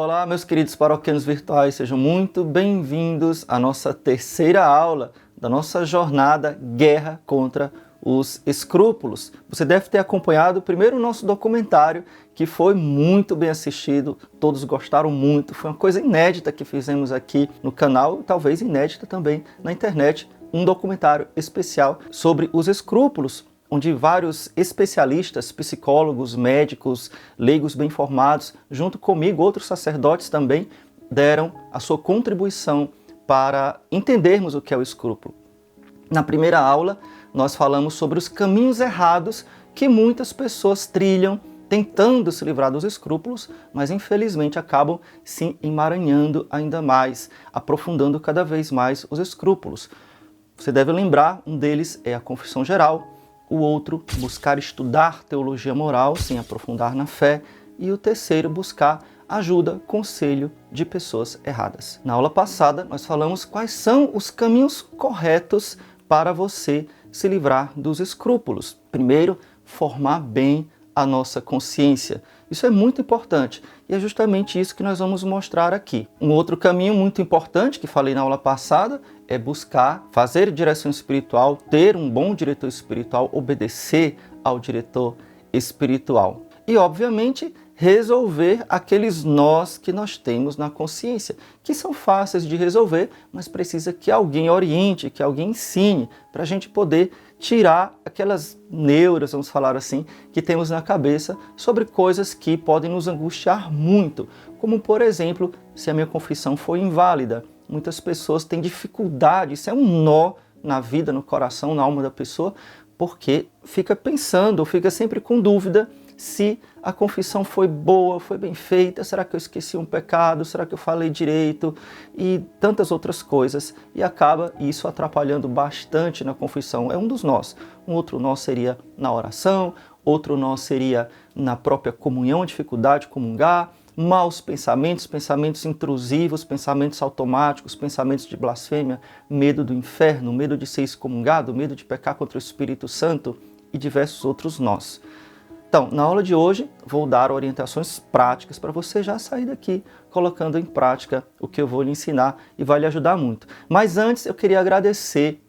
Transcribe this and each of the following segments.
Olá, meus queridos paroquianos virtuais, sejam muito bem-vindos à nossa terceira aula da nossa jornada Guerra contra os Escrúpulos. Você deve ter acompanhado primeiro o nosso documentário, que foi muito bem assistido, todos gostaram muito, foi uma coisa inédita que fizemos aqui no canal, talvez inédita também na internet, um documentário especial sobre os escrúpulos, onde vários especialistas, psicólogos, médicos, leigos bem formados, junto comigo, outros sacerdotes também, deram a sua contribuição para entendermos o que é o escrúpulo. Na primeira aula, nós falamos sobre os caminhos errados que muitas pessoas trilham tentando se livrar dos escrúpulos, mas infelizmente acabam se emaranhando ainda mais, aprofundando cada vez mais os escrúpulos. Você deve lembrar, um deles é a confissão geral, o outro, buscar estudar teologia moral sem aprofundar na fé, e o terceiro, buscar ajuda, conselho de pessoas erradas. Na aula passada, nós falamos quais são os caminhos corretos para você se livrar dos escrúpulos. Primeiro, formar bem a nossa consciência. Isso é muito importante e é justamente isso que nós vamos mostrar aqui. Um outro caminho muito importante que falei na aula passada é buscar fazer direção espiritual, ter um bom diretor espiritual, obedecer ao diretor espiritual. E, obviamente, resolver aqueles nós que nós temos na consciência, que são fáceis de resolver, mas precisa que alguém oriente, que alguém ensine, para a gente poder tirar aquelas neuras, vamos falar assim, que temos na cabeça sobre coisas que podem nos angustiar muito, como, por exemplo, se a minha confissão foi inválida. Muitas pessoas têm dificuldade, isso é um nó na vida, no coração, na alma da pessoa, porque fica pensando, fica sempre com dúvida se a confissão foi boa, foi bem feita, será que eu esqueci um pecado, será que eu falei direito e tantas outras coisas, e acaba isso atrapalhando bastante na confissão. É um dos nós. Um outro nó seria na oração, outro nó seria na própria comunhão, dificuldade de comungar, maus pensamentos, pensamentos intrusivos, pensamentos automáticos, pensamentos de blasfêmia, medo do inferno, medo de ser excomungado, medo de pecar contra o Espírito Santo e diversos outros nós. Então, na aula de hoje, vou dar orientações práticas para você já sair daqui colocando em prática o que eu vou lhe ensinar e vai lhe ajudar muito. Mas antes, eu queria agradecer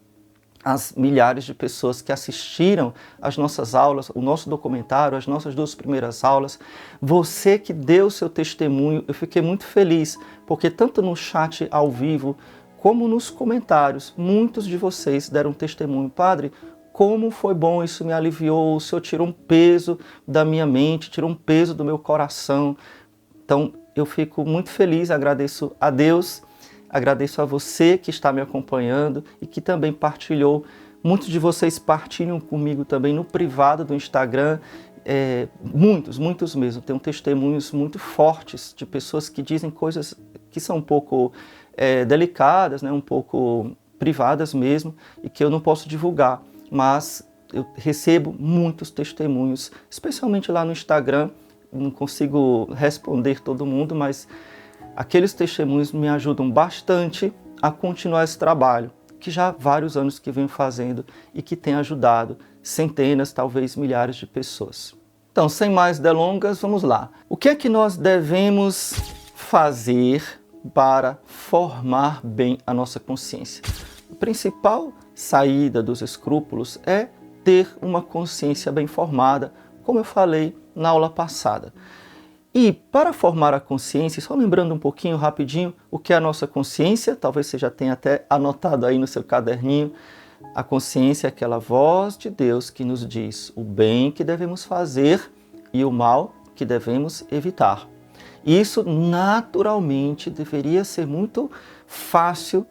as milhares de pessoas que assistiram às nossas aulas, o nosso documentário, as nossas 2 primeiras aulas. Você que deu seu testemunho, eu fiquei muito feliz, porque tanto no chat ao vivo, como nos comentários, muitos de vocês deram testemunho. Padre, como foi bom, isso me aliviou, o Senhor tirou um peso da minha mente, tirou um peso do meu coração. Então, eu fico muito feliz, agradeço a Deus, agradeço a você que está me acompanhando e que também partilhou. Muitos de vocês partilham comigo também no privado do Instagram, muitos mesmo. Tenho testemunhos muito fortes de pessoas que dizem coisas que são um pouco delicadas, né, um pouco privadas mesmo, e que eu não posso divulgar. Mas eu recebo muitos testemunhos, especialmente lá no Instagram. Não consigo responder todo mundo, mas aqueles testemunhos me ajudam bastante a continuar esse trabalho, que já há vários anos que venho fazendo e que tem ajudado centenas, talvez milhares de pessoas. Então, sem mais delongas, vamos lá. O que é que nós devemos fazer para formar bem a nossa consciência? A principal saída dos escrúpulos é ter uma consciência bem formada, como eu falei na aula passada. E para formar a consciência, só lembrando um pouquinho rapidinho o que é a nossa consciência, talvez você já tenha até anotado aí no seu caderninho, a consciência é aquela voz de Deus que nos diz o bem que devemos fazer e o mal que devemos evitar. Isso naturalmente deveria ser muito fácil,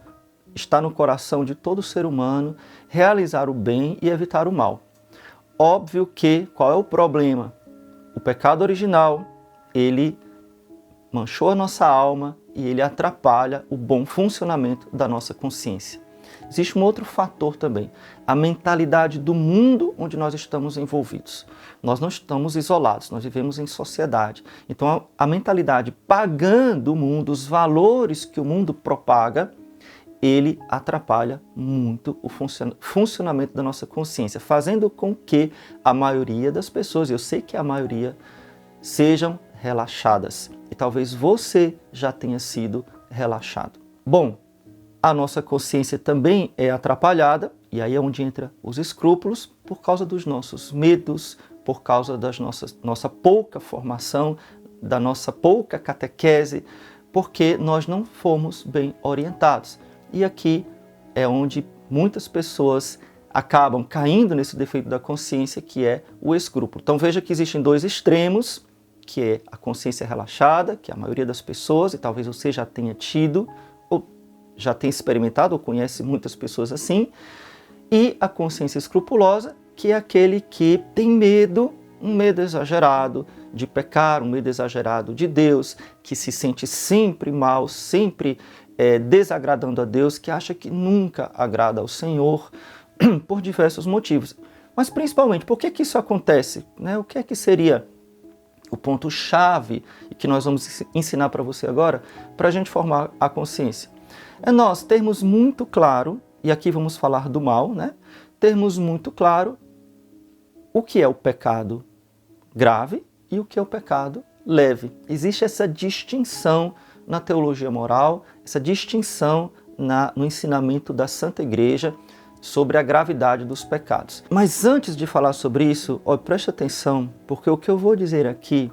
está no coração de todo ser humano, realizar o bem e evitar o mal. Óbvio que, qual é o problema? O pecado original, ele manchou a nossa alma e ele atrapalha o bom funcionamento da nossa consciência. Existe um outro fator também, a mentalidade do mundo onde nós estamos envolvidos. Nós não estamos isolados, nós vivemos em sociedade. Então a mentalidade pagã do mundo, os valores que o mundo propaga, ele atrapalha muito o funcionamento da nossa consciência, fazendo com que a maioria das pessoas, eu sei que a maioria, sejam relaxadas. E talvez você já tenha sido relaxado. Bom, a nossa consciência também é atrapalhada, e aí é onde entra os escrúpulos, por causa dos nossos medos, por causa da nossa pouca formação, da nossa pouca catequese, porque nós não fomos bem orientados. E aqui é onde muitas pessoas acabam caindo nesse defeito da consciência, que é o escrúpulo. Então veja que existem dois extremos, que é a consciência relaxada, que a maioria das pessoas, e talvez você já tenha tido, ou já tenha experimentado, ou conhece muitas pessoas assim, e a consciência escrupulosa, que é aquele que tem medo, um medo exagerado de pecar, um medo exagerado de Deus, que se sente sempre mal, sempre desagradando a Deus, que acha que nunca agrada ao Senhor, por diversos motivos. Mas principalmente, por que isso acontece? O que é que seria o ponto-chave que nós vamos ensinar para você agora, para a gente formar a consciência? É nós termos muito claro, e aqui vamos falar do mal, termos muito claro o que é o pecado grave e o que é o pecado leve. Existe essa distinção na teologia moral, essa distinção no ensinamento da Santa Igreja sobre a gravidade dos pecados. Mas antes de falar sobre isso, preste atenção, porque o que eu vou dizer aqui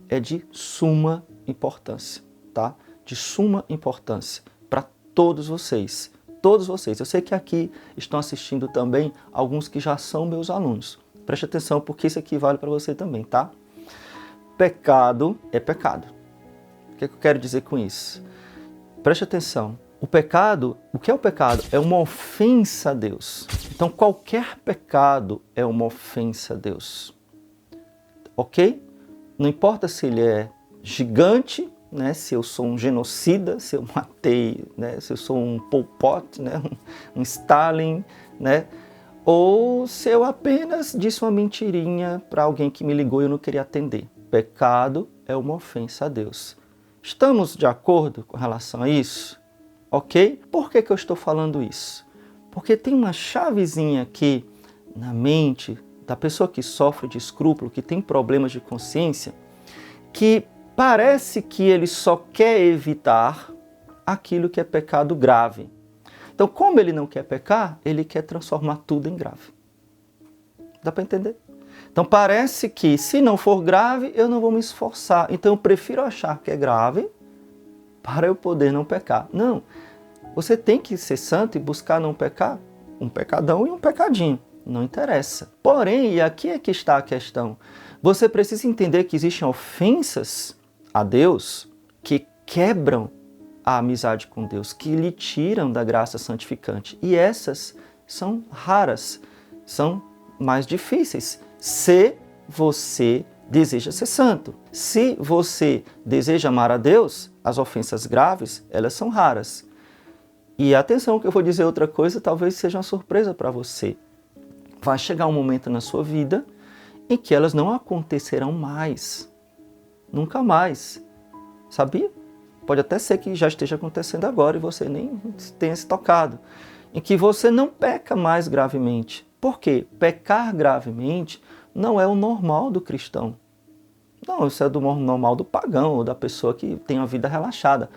é de suma importância, tá? De suma importância para todos vocês. Todos vocês. Eu sei que aqui estão assistindo também alguns que já são meus alunos. Preste atenção, porque isso aqui vale para você também, tá? Pecado é pecado. O que eu quero dizer com isso? Preste atenção. O pecado, o que é o pecado? É uma ofensa a Deus. Então, qualquer pecado é uma ofensa a Deus. Ok? Não importa se ele é gigante, se eu sou um genocida, se eu matei, se eu sou um Pol Pot, um Stalin, ou se eu apenas disse uma mentirinha para alguém que me ligou e eu não queria atender. Pecado é uma ofensa a Deus. Estamos de acordo com relação a isso? Ok? Por que eu estou falando isso? Porque tem uma chavezinha aqui na mente da pessoa que sofre de escrúpulo, que tem problemas de consciência, que parece que ele só quer evitar aquilo que é pecado grave. Então, como ele não quer pecar, ele quer transformar tudo em grave. Dá para entender? Então, parece que se não for grave, eu não vou me esforçar. Então, eu prefiro achar que é grave para eu poder não pecar. Não, você tem que ser santo e buscar não pecar. Um pecadão e um pecadinho. Não interessa. Porém, e aqui é que está a questão, você precisa entender que existem ofensas a Deus que quebram a amizade com Deus, que lhe tiram da graça santificante. E essas são raras, são mais difíceis, se você deseja ser santo. Se você deseja amar a Deus, as ofensas graves, elas são raras. E atenção que eu vou dizer outra coisa, talvez seja uma surpresa para você. Vai chegar um momento na sua vida em que elas não acontecerão mais. Nunca mais. Sabia? Pode até ser que já esteja acontecendo agora e você nem tenha se tocado. Em que você não peca mais gravemente. Por quê? Pecar gravemente não é o normal do cristão. Não, isso é do normal do pagão ou da pessoa que tem uma vida relaxada.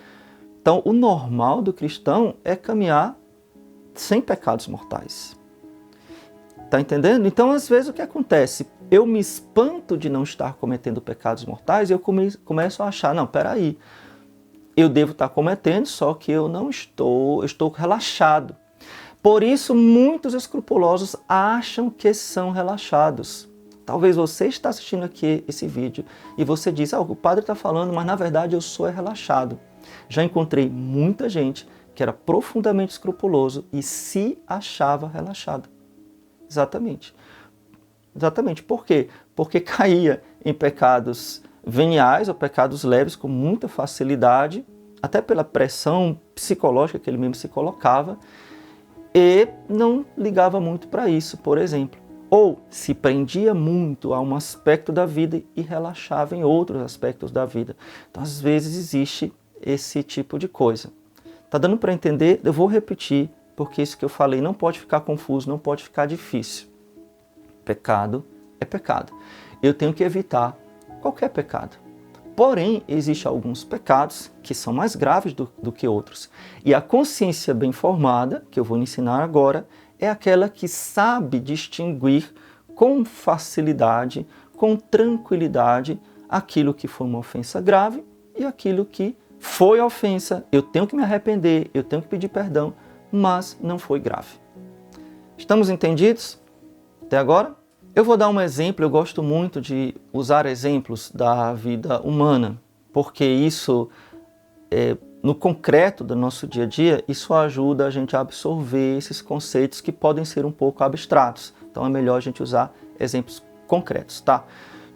Então, o normal do cristão é caminhar sem pecados mortais. Tá entendendo? Então, às vezes, o que acontece? Eu me espanto de não estar cometendo pecados mortais e eu começo a achar, não, peraí, eu devo estar cometendo, só que eu não estou, eu estou relaxado. Por isso, muitos escrupulosos acham que são relaxados. Talvez você está assistindo aqui esse vídeo e você diz, o padre está falando, mas na verdade eu sou relaxado. Já encontrei muita gente que era profundamente escrupuloso e se achava relaxado. Exatamente. Exatamente. Por quê? Porque caía em pecados veniais ou pecados leves com muita facilidade, até pela pressão psicológica que ele mesmo se colocava, e não ligava muito para isso, por exemplo. Ou se prendia muito a um aspecto da vida e relaxava em outros aspectos da vida. Então, às vezes, existe esse tipo de coisa. Tá dando para entender? Eu vou repetir, porque isso que eu falei não pode ficar confuso, não pode ficar difícil. Pecado é pecado. Eu tenho que evitar qualquer pecado. Porém, existem alguns pecados que são mais graves do que outros. E a consciência bem formada, que eu vou ensinar agora, é aquela que sabe distinguir com facilidade, com tranquilidade, aquilo que foi uma ofensa grave e aquilo que foi ofensa. Eu tenho que me arrepender, eu tenho que pedir perdão, mas não foi grave. Estamos entendidos até agora? Eu vou dar um exemplo, eu gosto muito de usar exemplos da vida humana, porque isso, no concreto do nosso dia a dia, isso ajuda a gente a absorver esses conceitos que podem ser um pouco abstratos. Então é melhor a gente usar exemplos concretos, tá?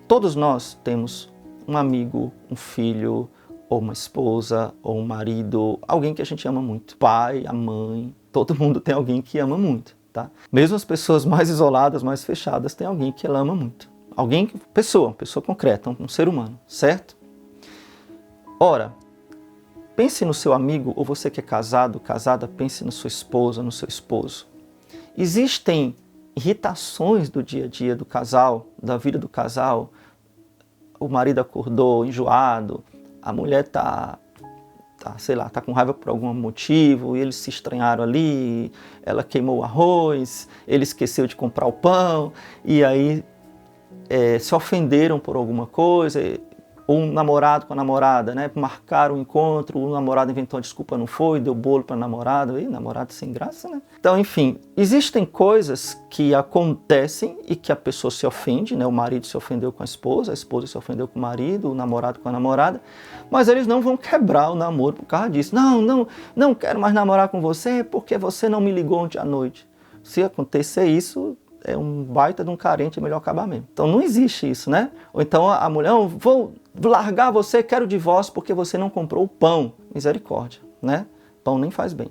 Todos nós temos um amigo, um filho, ou uma esposa, ou um marido, alguém que a gente ama muito. Pai, a mãe, todo mundo tem alguém que ama muito. Tá? Mesmo as pessoas mais isoladas, mais fechadas, tem alguém que ela ama muito. Alguém, pessoa concreta, um ser humano, certo? Ora, pense no seu amigo, ou você que é casado, casada, pense na sua esposa, no seu esposo. Existem irritações do dia a dia do casal, da vida do casal. O marido acordou enjoado, a mulher sei lá, tá com raiva por algum motivo, e eles se estranharam ali, ela queimou o arroz, ele esqueceu de comprar o pão, e aí se ofenderam por alguma coisa, ou um namorado com a namorada, né, marcaram o encontro, o namorado inventou uma desculpa, não foi, deu bolo para a namorada, e namorado sem graça, né? Então, enfim, existem coisas que acontecem e que a pessoa se ofende, né? O marido se ofendeu com a esposa se ofendeu com o marido, o namorado com a namorada, mas eles não vão quebrar o namoro por causa disso. Não quero mais namorar com você porque você não me ligou ontem à noite. Se acontecer isso, é um baita de um carente, é melhor acabar mesmo. Então não existe isso, né? Ou então a mulher, vou largar você, quero divórcio porque você não comprou o pão. Misericórdia, né? Pão nem faz bem.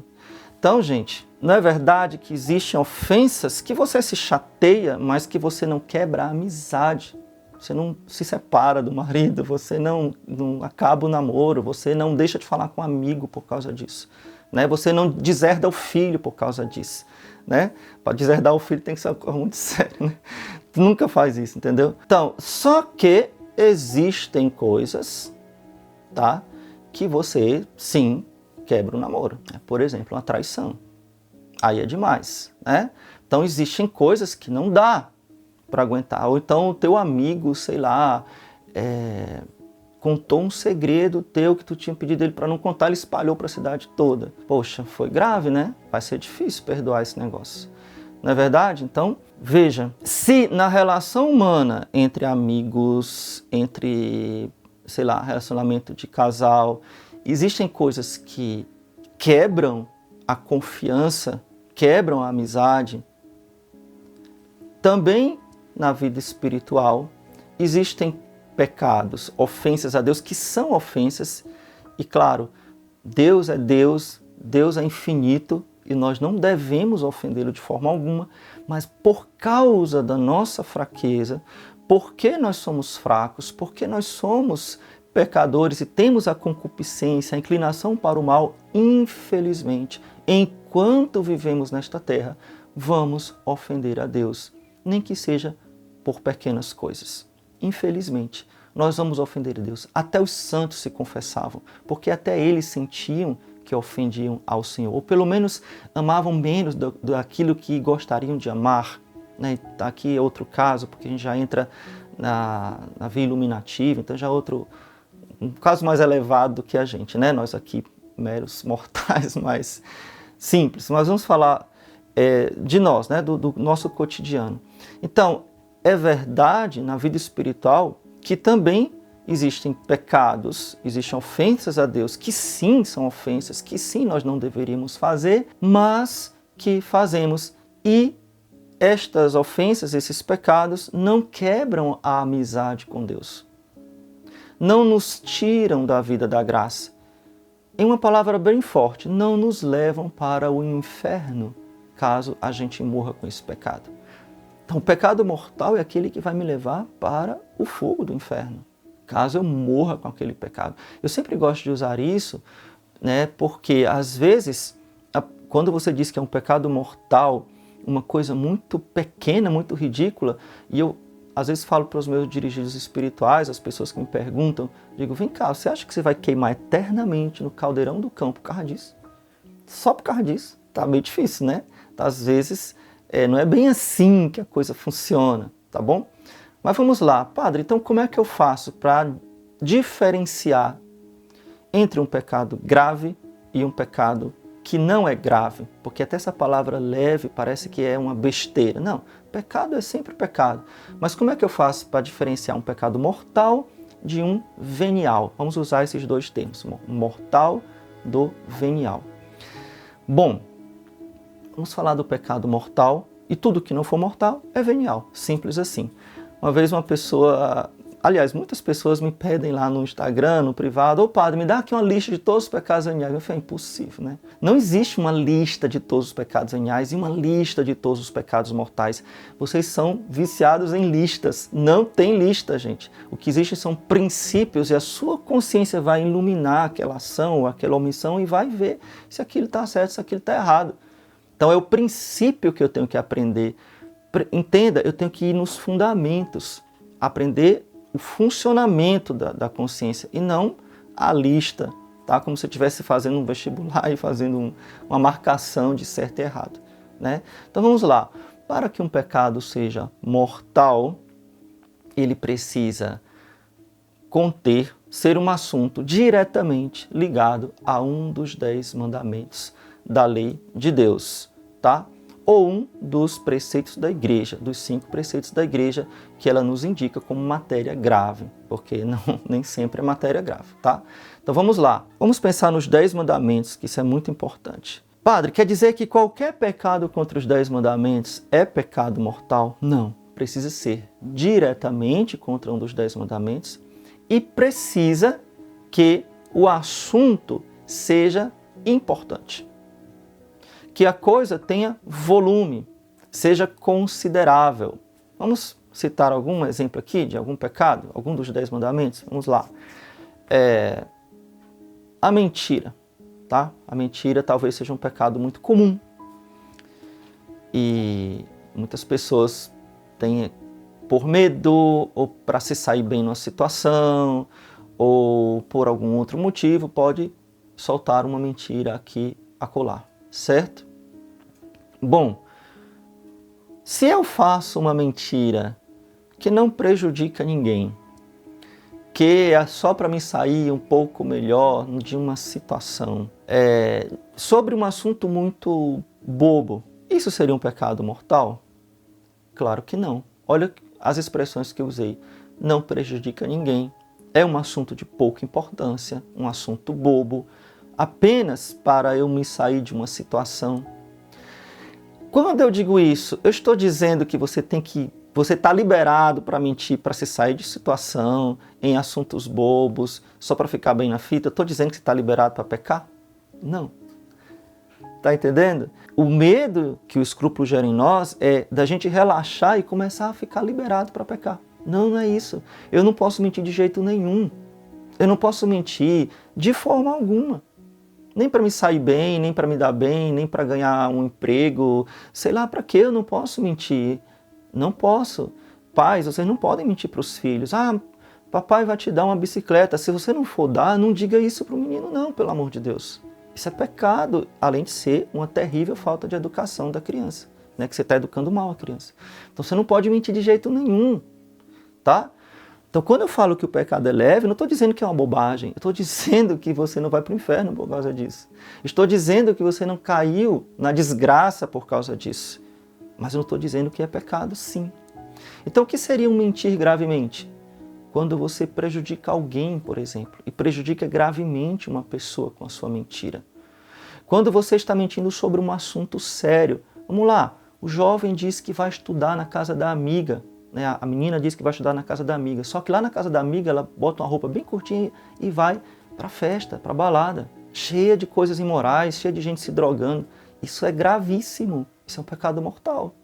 Então, gente, não é verdade que existem ofensas que você se chateia, mas que você não quebra a amizade. Você não se separa do marido, você não acaba o namoro, você não deixa de falar com um amigo por causa disso. Né? Você não deserda o filho por causa disso. Né? Para deserdar o filho tem que ser uma coisa muito séria. Né? Tu nunca faz isso, entendeu? Então, só que existem coisas, tá, que você, sim, quebra o namoro. Né? Por exemplo, uma traição. Aí é demais. Né? Então, existem coisas que não dá para aguentar. Ou então o teu amigo, sei lá, contou um segredo teu que tu tinha pedido ele para não contar, ele espalhou para a cidade toda. Poxa, foi grave, né? Vai ser difícil perdoar esse negócio. Não é verdade? Então, veja, se na relação humana entre amigos, entre, sei lá, relacionamento de casal, existem coisas que quebram a confiança, quebram a amizade, também na vida espiritual existem pecados, ofensas a Deus, que são ofensas, e claro, Deus é Deus, Deus é infinito, e nós não devemos ofendê-lo de forma alguma, mas por causa da nossa fraqueza, porque nós somos fracos, porque nós somos pecadores e temos a concupiscência, a inclinação para o mal, infelizmente, enquanto vivemos nesta terra, vamos ofender a Deus, nem que seja por pequenas coisas. Infelizmente, nós vamos ofender a Deus. Até os santos se confessavam, porque até eles sentiam que ofendiam ao Senhor, ou pelo menos amavam menos daquilo que gostariam de amar. Né? Aqui é outro caso, porque a gente já entra na via iluminativa, então já é um caso mais elevado do que a gente, né? Nós aqui, meros mortais, mais simples. Mas vamos falar de nós, né? do nosso cotidiano. Então, é verdade na vida espiritual que também existem pecados, existem ofensas a Deus, que sim são ofensas, que sim nós não deveríamos fazer, mas que fazemos. E estas ofensas, esses pecados, não quebram a amizade com Deus. Não nos tiram da vida da graça. Em uma palavra bem forte, não nos levam para o inferno, caso a gente morra com esse pecado. Então, o pecado mortal é aquele que vai me levar para o fogo do inferno, caso eu morra com aquele pecado. Eu sempre gosto de usar isso, né, porque às vezes, quando você diz que é um pecado mortal, uma coisa muito pequena, muito ridícula, e eu às vezes falo para os meus dirigidos espirituais, as pessoas que me perguntam, digo, vem cá, você acha que você vai queimar eternamente no caldeirão do cão por causa disso? Só por causa disso? Tá meio difícil, né? Às vezes não é bem assim que a coisa funciona, tá bom? Mas vamos lá, padre, então como é que eu faço para diferenciar entre um pecado grave e um pecado que não é grave? Porque até essa palavra leve parece que é uma besteira. Não, pecado é sempre pecado. Mas como é que eu faço para diferenciar um pecado mortal de um venial? Vamos usar esses dois termos, mortal do venial. Bom, vamos falar do pecado mortal, e tudo que não for mortal é venial, simples assim. Uma vez uma pessoa, aliás, muitas pessoas me pedem lá no Instagram, no privado, ô padre, me dá aqui uma lista de todos os pecados veniais. Eu falei, é impossível, né? Não existe uma lista de todos os pecados veniais e uma lista de todos os pecados mortais. Vocês são viciados em listas. Não tem lista, gente. O que existe são princípios e a sua consciência vai iluminar aquela ação ou aquela omissão e vai ver se aquilo está certo, se aquilo está errado. Então é o princípio que eu tenho que aprender. Entenda, eu tenho que ir nos fundamentos, aprender o funcionamento da consciência e não a lista, tá? Como se eu estivesse fazendo um vestibular e fazendo uma marcação de certo e errado, né? Então vamos lá. Para que um pecado seja mortal, ele precisa conter, ser um assunto diretamente ligado a um dos 10 mandamentos da lei de Deus, tá? Ou um dos preceitos da igreja, dos 5 preceitos da igreja, que ela nos indica como matéria grave, porque nem sempre é matéria grave, tá? Então vamos lá, vamos pensar nos 10 mandamentos, que isso é muito importante. Padre, quer dizer que qualquer pecado contra os 10 mandamentos é pecado mortal? Não, precisa ser diretamente contra um dos 10 mandamentos e precisa que o assunto seja importante. Que a coisa tenha volume, seja considerável. Vamos citar algum exemplo aqui de algum pecado, algum dos 10 mandamentos? Vamos lá. A mentira, tá? A mentira talvez seja um pecado muito comum. E muitas pessoas têm, por medo, ou para se sair bem numa situação, ou por algum outro motivo, pode soltar uma mentira aqui, acolá. Certo? Bom, se eu faço uma mentira que não prejudica ninguém, que é só para me sair um pouco melhor de uma situação, sobre um assunto muito bobo, isso seria um pecado mortal? Claro que não. Olha as expressões que eu usei. Não prejudica ninguém, é um assunto de pouca importância, um assunto bobo, apenas para eu me sair de uma situação. Quando eu digo isso, eu estou dizendo que você está liberado para mentir, para se sair de situação, em assuntos bobos, só para ficar bem na fita. Eu estou dizendo que você está liberado para pecar? Não. Está entendendo? O medo que o escrúpulo gera em nós é da gente relaxar e começar a ficar liberado para pecar. Não, não é isso. Eu não posso mentir de jeito nenhum. Eu não posso mentir de forma alguma. Nem para me sair bem, nem para me dar bem, nem para ganhar um emprego. Sei lá para que eu não posso mentir. Não posso. Pais, vocês não podem mentir para os filhos. Ah, papai vai te dar uma bicicleta. Se você não for dar, não diga isso para o menino não, pelo amor de Deus. Isso é pecado, além de ser uma terrível falta de educação da criança, né? Que você está educando mal a criança. Então você não pode mentir de jeito nenhum, tá? Então, quando eu falo que o pecado é leve, não estou dizendo que é uma bobagem. Eu estou dizendo que você não vai para o inferno por causa disso. Estou dizendo que você não caiu na desgraça por causa disso. Mas eu não estou dizendo que é pecado, sim. Então, o que seria um mentir gravemente? Quando você prejudica alguém, por exemplo, e prejudica gravemente uma pessoa com a sua mentira. Quando você está mentindo sobre um assunto sério. Vamos lá, o jovem diz que vai estudar na casa da amiga. A menina diz que vai estudar na casa da amiga, só que lá na casa da amiga ela bota uma roupa bem curtinha e vai para a festa, para a balada, cheia de coisas imorais, cheia de gente se drogando. Isso é gravíssimo, isso é um pecado mortal.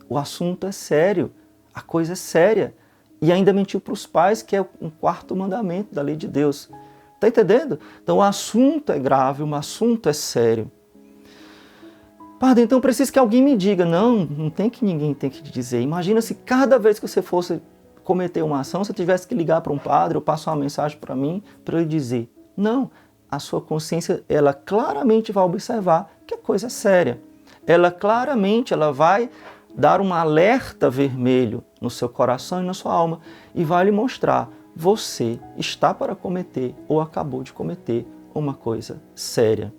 O assunto é sério, a coisa é séria. E ainda mentiu para os pais, que é um 4º mandamento da lei de Deus. Está entendendo? Então o assunto é grave, o assunto é sério. Padre, então preciso que alguém me diga. Não, não tem que ninguém tem que te dizer. Imagina se cada vez que você fosse cometer uma ação, você tivesse que ligar para um padre ou passar uma mensagem para mim para ele dizer. Não, a sua consciência, ela claramente vai observar que a coisa é séria. Ela vai dar um alerta vermelho no seu coração e na sua alma e vai lhe mostrar, você está para cometer ou acabou de cometer uma coisa séria.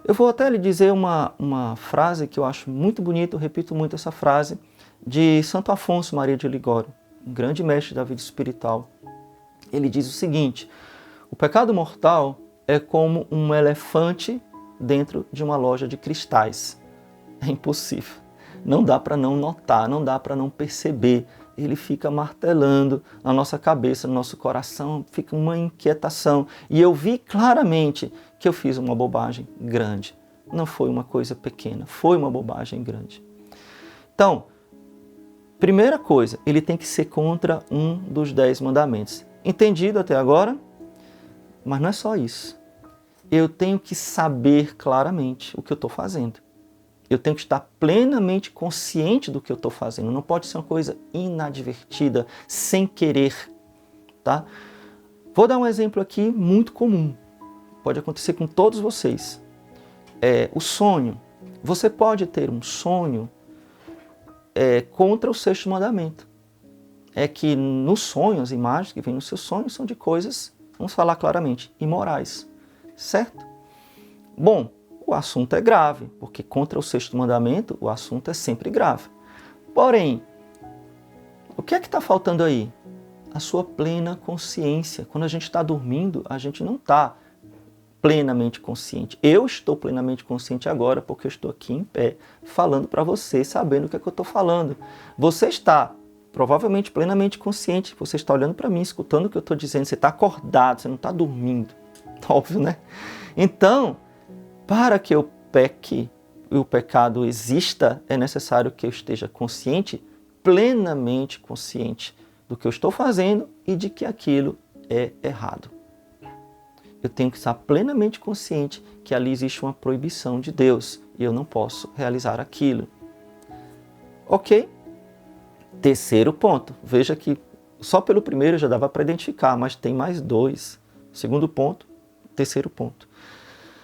Eu vou até lhe dizer uma frase que eu acho muito bonita, eu repito muito essa frase, de Santo Afonso Maria de Ligório, um grande mestre da vida espiritual. Ele diz o seguinte: o pecado mortal é como um elefante dentro de uma loja de cristais. É impossível. Não dá para não notar, não dá para não perceber. Ele fica martelando na nossa cabeça, no nosso coração, fica uma inquietação. E eu vi claramente que eu fiz uma bobagem grande. Não foi uma coisa pequena, foi uma bobagem grande. Então, primeira coisa, ele tem que ser contra um dos 10 mandamentos. Entendido até agora? Mas não é só isso. Eu tenho que saber claramente o que eu estou fazendo. Eu tenho que estar plenamente consciente do que eu estou fazendo. Não pode ser uma coisa inadvertida, sem querer. Tá? Vou dar um exemplo aqui muito comum. Pode acontecer com todos vocês. O sonho. Você pode ter um sonho contra o 6º mandamento. É que no sonho, as imagens que vêm no seu sonho são de coisas, vamos falar claramente, imorais. Certo? Bom, o assunto é grave, porque contra o 6º mandamento, o assunto é sempre grave. Porém, o que é que está faltando aí? A sua plena consciência. Quando a gente está dormindo, a gente não está plenamente consciente. Eu estou plenamente consciente agora, porque eu estou aqui em pé, falando para você, sabendo o que é que eu estou falando. Você está provavelmente plenamente consciente, você está olhando para mim, escutando o que eu estou dizendo, você está acordado, você não está dormindo. Óbvio, né? Então, para que eu peque e o pecado exista, é necessário que eu esteja consciente, plenamente consciente do que eu estou fazendo e de que aquilo é errado. Eu tenho que estar plenamente consciente que ali existe uma proibição de Deus e eu não posso realizar aquilo. Ok? Terceiro ponto. Veja que só pelo primeiro já dava para identificar, mas tem mais 2. Segundo ponto, terceiro ponto.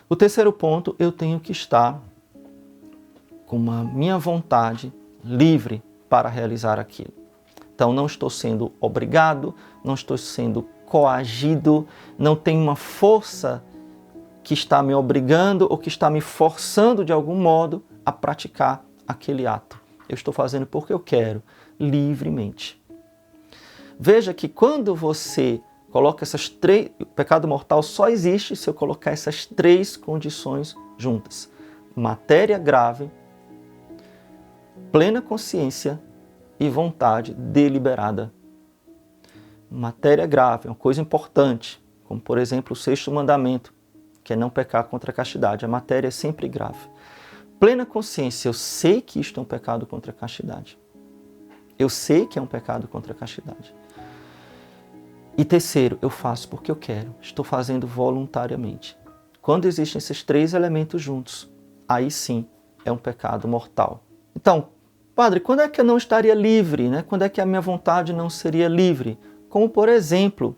O terceiro ponto, eu tenho que estar com a minha vontade livre para realizar aquilo. Então, não estou sendo obrigado, não estou sendo coagido, não tem uma força que está me obrigando ou que está me forçando de algum modo a praticar aquele ato. Eu estou fazendo porque eu quero, livremente. Veja que quando você coloca essas 3... O pecado mortal só existe se eu colocar essas 3 condições juntas. Matéria grave, plena consciência e vontade deliberada. Matéria grave é uma coisa importante, como por exemplo o 6º mandamento, que é não pecar contra a castidade. A matéria é sempre grave. Plena consciência, eu sei que isto é um pecado contra a castidade. Eu sei que é um pecado contra a castidade. E terceiro, eu faço porque eu quero, estou fazendo voluntariamente. Quando existem esses 3 elementos juntos, aí sim é um pecado mortal. Então, padre, quando é que eu não estaria livre, né? Quando é que a minha vontade não seria livre? Como, por exemplo,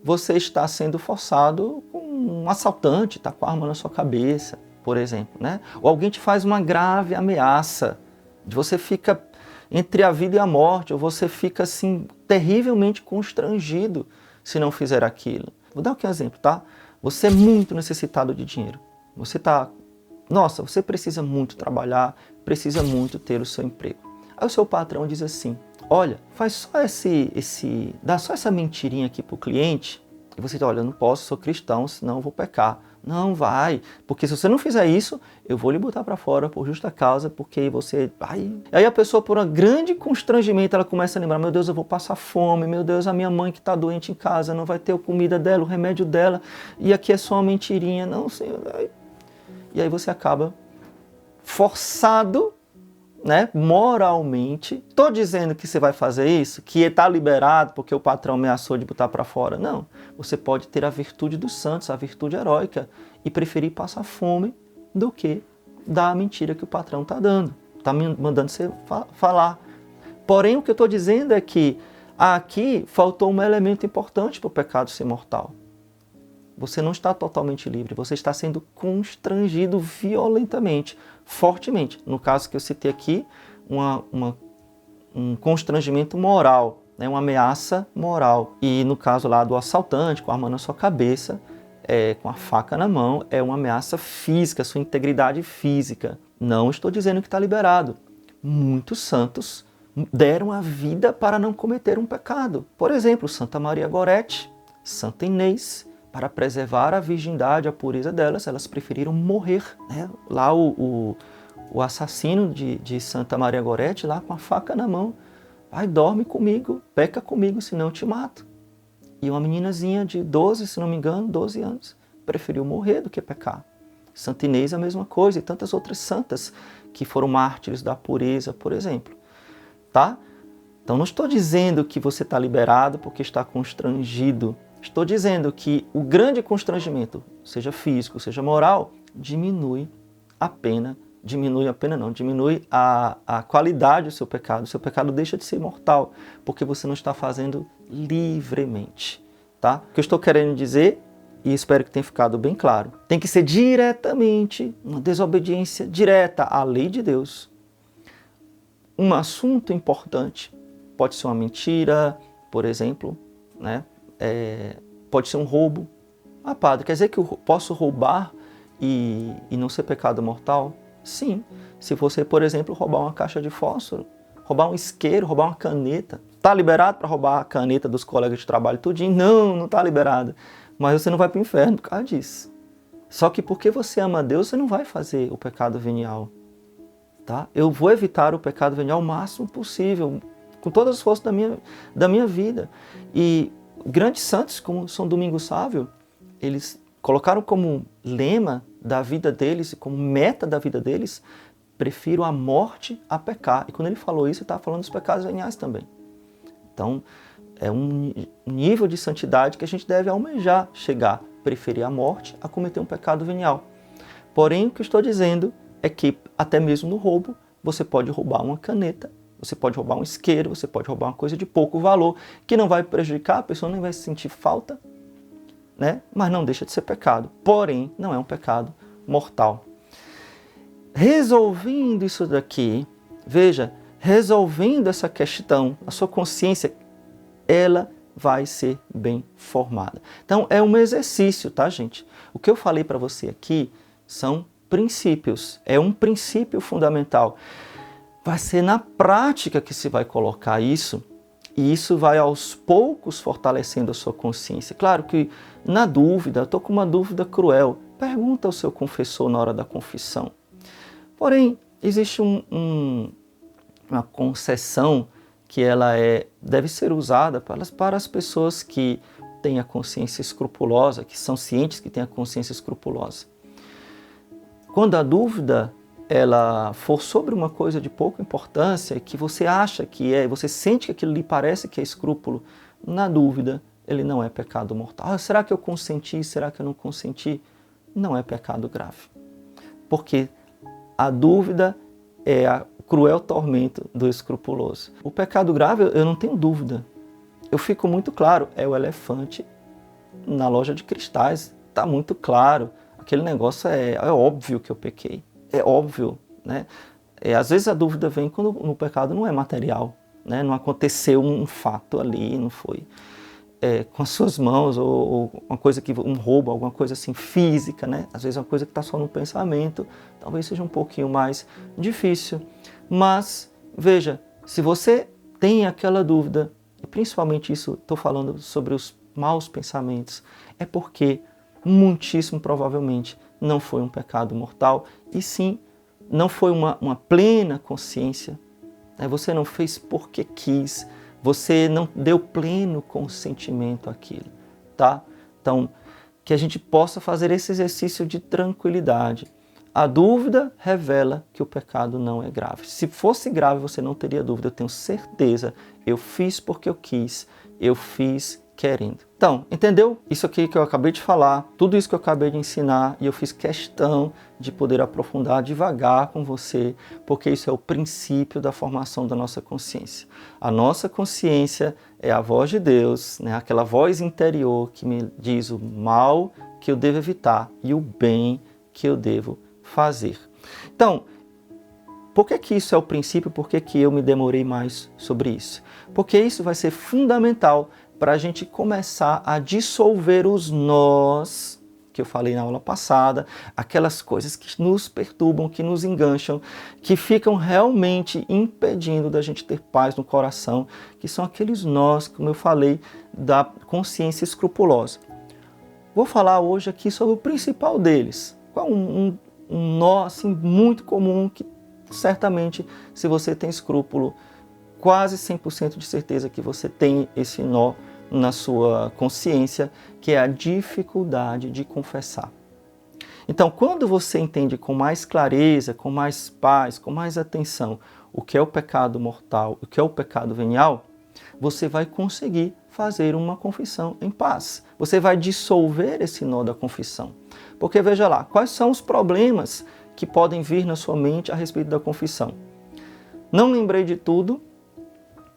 você está sendo forçado com um assaltante, está com a arma na sua cabeça, por exemplo, né? Ou alguém te faz uma grave ameaça, você fica entre a vida e a morte, ou você fica assim terrivelmente constrangido se não fizer aquilo. Vou dar aqui um exemplo, tá? Você é muito necessitado de dinheiro. Você precisa muito trabalhar, precisa muito ter o seu emprego. Aí o seu patrão diz assim, olha, faz só dá só essa mentirinha aqui pro cliente. E você diz, olha, eu não posso, sou cristão, senão eu vou pecar. Não vai, porque se você não fizer isso, eu vou lhe botar para fora por justa causa, porque você... Aí a pessoa, por um grande constrangimento, ela começa a lembrar, meu Deus, eu vou passar fome, meu Deus, a minha mãe que está doente em casa, não vai ter a comida dela, o remédio dela, e aqui é só uma mentirinha. Não, Senhor. E aí você acaba forçado, né, moralmente. Estou dizendo que você vai fazer isso, que está liberado porque o patrão ameaçou de botar para fora. Não, você pode ter a virtude dos santos, a virtude heróica, e preferir passar fome do que da mentira que o patrão está dando, está me mandando você falar. Porém, o que eu estou dizendo é que aqui faltou um elemento importante para o pecado ser mortal. Você não está totalmente livre, você está sendo constrangido violentamente, fortemente. No caso que eu citei aqui, um constrangimento moral, né? Uma ameaça moral. E no caso lá do assaltante, com a arma na sua cabeça, com a faca na mão, é uma ameaça física, sua integridade física. Não estou dizendo que está liberado. Muitos santos deram a vida para não cometer um pecado. Por exemplo, Santa Maria Gorete, Santa Inês, para preservar a virgindade, a pureza delas, elas preferiram morrer, né? Lá o assassino de Santa Maria Gorete, lá com a faca na mão, vai, dorme comigo, peca comigo, senão eu te mato. E uma meninazinha de 12, se não me engano, 12 anos, preferiu morrer do que pecar. Santa Inês a mesma coisa, e tantas outras santas que foram mártires da pureza, por exemplo. Tá? Então não estou dizendo que você está liberado porque está constrangido. Estou dizendo que o grande constrangimento, seja físico, seja moral, diminui a qualidade do seu pecado. O seu pecado deixa de ser mortal, porque você não está fazendo livremente. Tá? O que eu estou querendo dizer, e espero que tenha ficado bem claro, tem que ser diretamente, uma desobediência direta à lei de Deus. Um assunto importante, pode ser uma mentira, por exemplo, né? Pode ser um roubo. Ah, padre, quer dizer que eu posso roubar e não ser pecado mortal? Sim. Se você, por exemplo, roubar uma caixa de fósforo, roubar um isqueiro, roubar uma caneta, está liberado para roubar a caneta dos colegas de trabalho tudinho? Não, não está liberado. Mas você não vai para o inferno por causa disso. Só que porque você ama a Deus, você não vai fazer o pecado venial. Tá? Eu vou evitar o pecado venial o máximo possível, com todas as forças da minha vida. E grandes santos, como São Domingos Sávio, eles colocaram como lema da vida deles, como meta da vida deles, prefiro a morte a pecar. E quando ele falou isso, ele estava falando dos pecados veniais também. Então, é um nível de santidade que a gente deve almejar chegar, preferir a morte a cometer um pecado venial. Porém, o que eu estou dizendo é que até mesmo no roubo, você pode roubar uma caneta, você pode roubar um isqueiro, você pode roubar uma coisa de pouco valor, que não vai prejudicar, a pessoa nem vai sentir falta, né? Mas não deixa de ser pecado. Porém, não é um pecado mortal. Resolvendo isso daqui, veja, resolvendo essa questão, a sua consciência, ela vai ser bem formada. Então, é um exercício, tá, gente? O que eu falei para você aqui são princípios, é um princípio fundamental. Vai ser na prática que se vai colocar isso, e isso vai aos poucos fortalecendo a sua consciência. Claro que na dúvida, eu estou com uma dúvida cruel, pergunta ao seu confessor na hora da confissão. Porém, existe uma concessão que ela deve ser usada para as pessoas que têm a consciência escrupulosa, que são cientes que têm a consciência escrupulosa. Quando a dúvida ela for sobre uma coisa de pouca importância, que você acha que você sente que aquilo lhe parece que é escrúpulo, na dúvida, ele não é pecado mortal. Ah, será que eu consenti? Será que eu não consenti? Não é pecado grave. Porque a dúvida é o cruel tormento do escrupuloso. O pecado grave, eu não tenho dúvida. Eu fico muito claro, é o elefante na loja de cristais. Está muito claro. Aquele negócio é óbvio que eu pequei. É óbvio, né? Às vezes a dúvida vem quando o pecado não é material, né? Não aconteceu um fato ali, não foi com as suas mãos, ou uma coisa um roubo, alguma coisa assim física, né? Às vezes é uma coisa que está só no pensamento, talvez seja um pouquinho mais difícil. Mas, veja, se você tem aquela dúvida, e principalmente isso, estou falando sobre os maus pensamentos, é porque muitíssimo provavelmente não foi um pecado mortal, e sim, não foi uma plena consciência. Você não fez porque quis, você não deu pleno consentimento àquilo, tá? Então, que a gente possa fazer esse exercício de tranquilidade. A dúvida revela que o pecado não é grave. Se fosse grave, você não teria dúvida, eu tenho certeza. Eu fiz porque eu quis, eu fiz querendo. Então, entendeu? Isso aqui que eu acabei de falar, tudo isso que eu acabei de ensinar, e eu fiz questão de poder aprofundar devagar com você, porque isso é o princípio da formação da nossa consciência. A nossa consciência é a voz de Deus, né? Aquela voz interior que me diz o mal que eu devo evitar e o bem que eu devo fazer. Então, por que isso é o princípio? Por que eu me demorei mais sobre isso? Porque isso vai ser fundamental para a gente começar a dissolver os nós, que eu falei na aula passada, aquelas coisas que nos perturbam, que nos engancham, que ficam realmente impedindo da gente ter paz no coração, que são aqueles nós, como eu falei, da consciência escrupulosa. Vou falar hoje aqui sobre o principal deles. Qual um nó assim, muito comum que certamente, se você tem escrúpulo, quase 100% de certeza que você tem esse nó na sua consciência, que é a dificuldade de confessar. Então, quando você entende com mais clareza, com mais paz, com mais atenção o que é o pecado mortal, o que é o pecado venial, você vai conseguir fazer uma confissão em paz. Você vai dissolver esse nó da confissão. Porque veja lá, quais são os problemas que podem vir na sua mente a respeito da confissão? Não lembrei de tudo,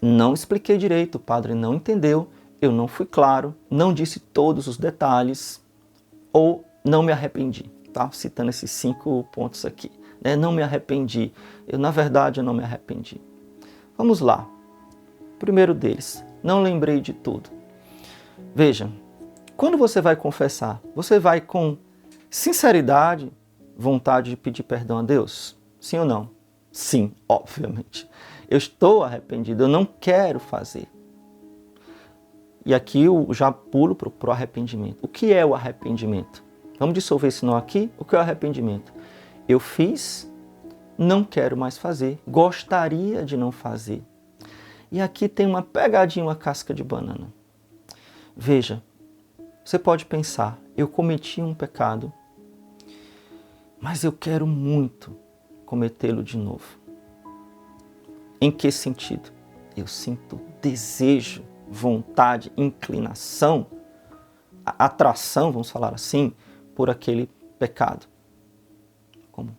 não expliquei direito, o padre não entendeu, eu não fui claro, não disse todos os detalhes, ou não me arrependi, tá? Citando esses 5 pontos aqui, né? Não me arrependi, na verdade eu não me arrependi. Vamos lá, primeiro deles, não lembrei de tudo. Veja, quando você vai confessar, você vai com sinceridade, vontade de pedir perdão a Deus? Sim ou não? Sim, obviamente. Eu estou arrependido, eu não quero fazer. E aqui eu já pulo para o arrependimento. O que é o arrependimento? Vamos dissolver esse nó aqui? O que é o arrependimento? Eu fiz, não quero mais fazer, gostaria de não fazer. E aqui tem uma pegadinha, uma casca de banana. Veja, você pode pensar, eu cometi um pecado, mas eu quero muito cometê-lo de novo. Em que sentido? Eu sinto desejo, vontade, inclinação, atração, vamos falar assim, por aquele pecado. Como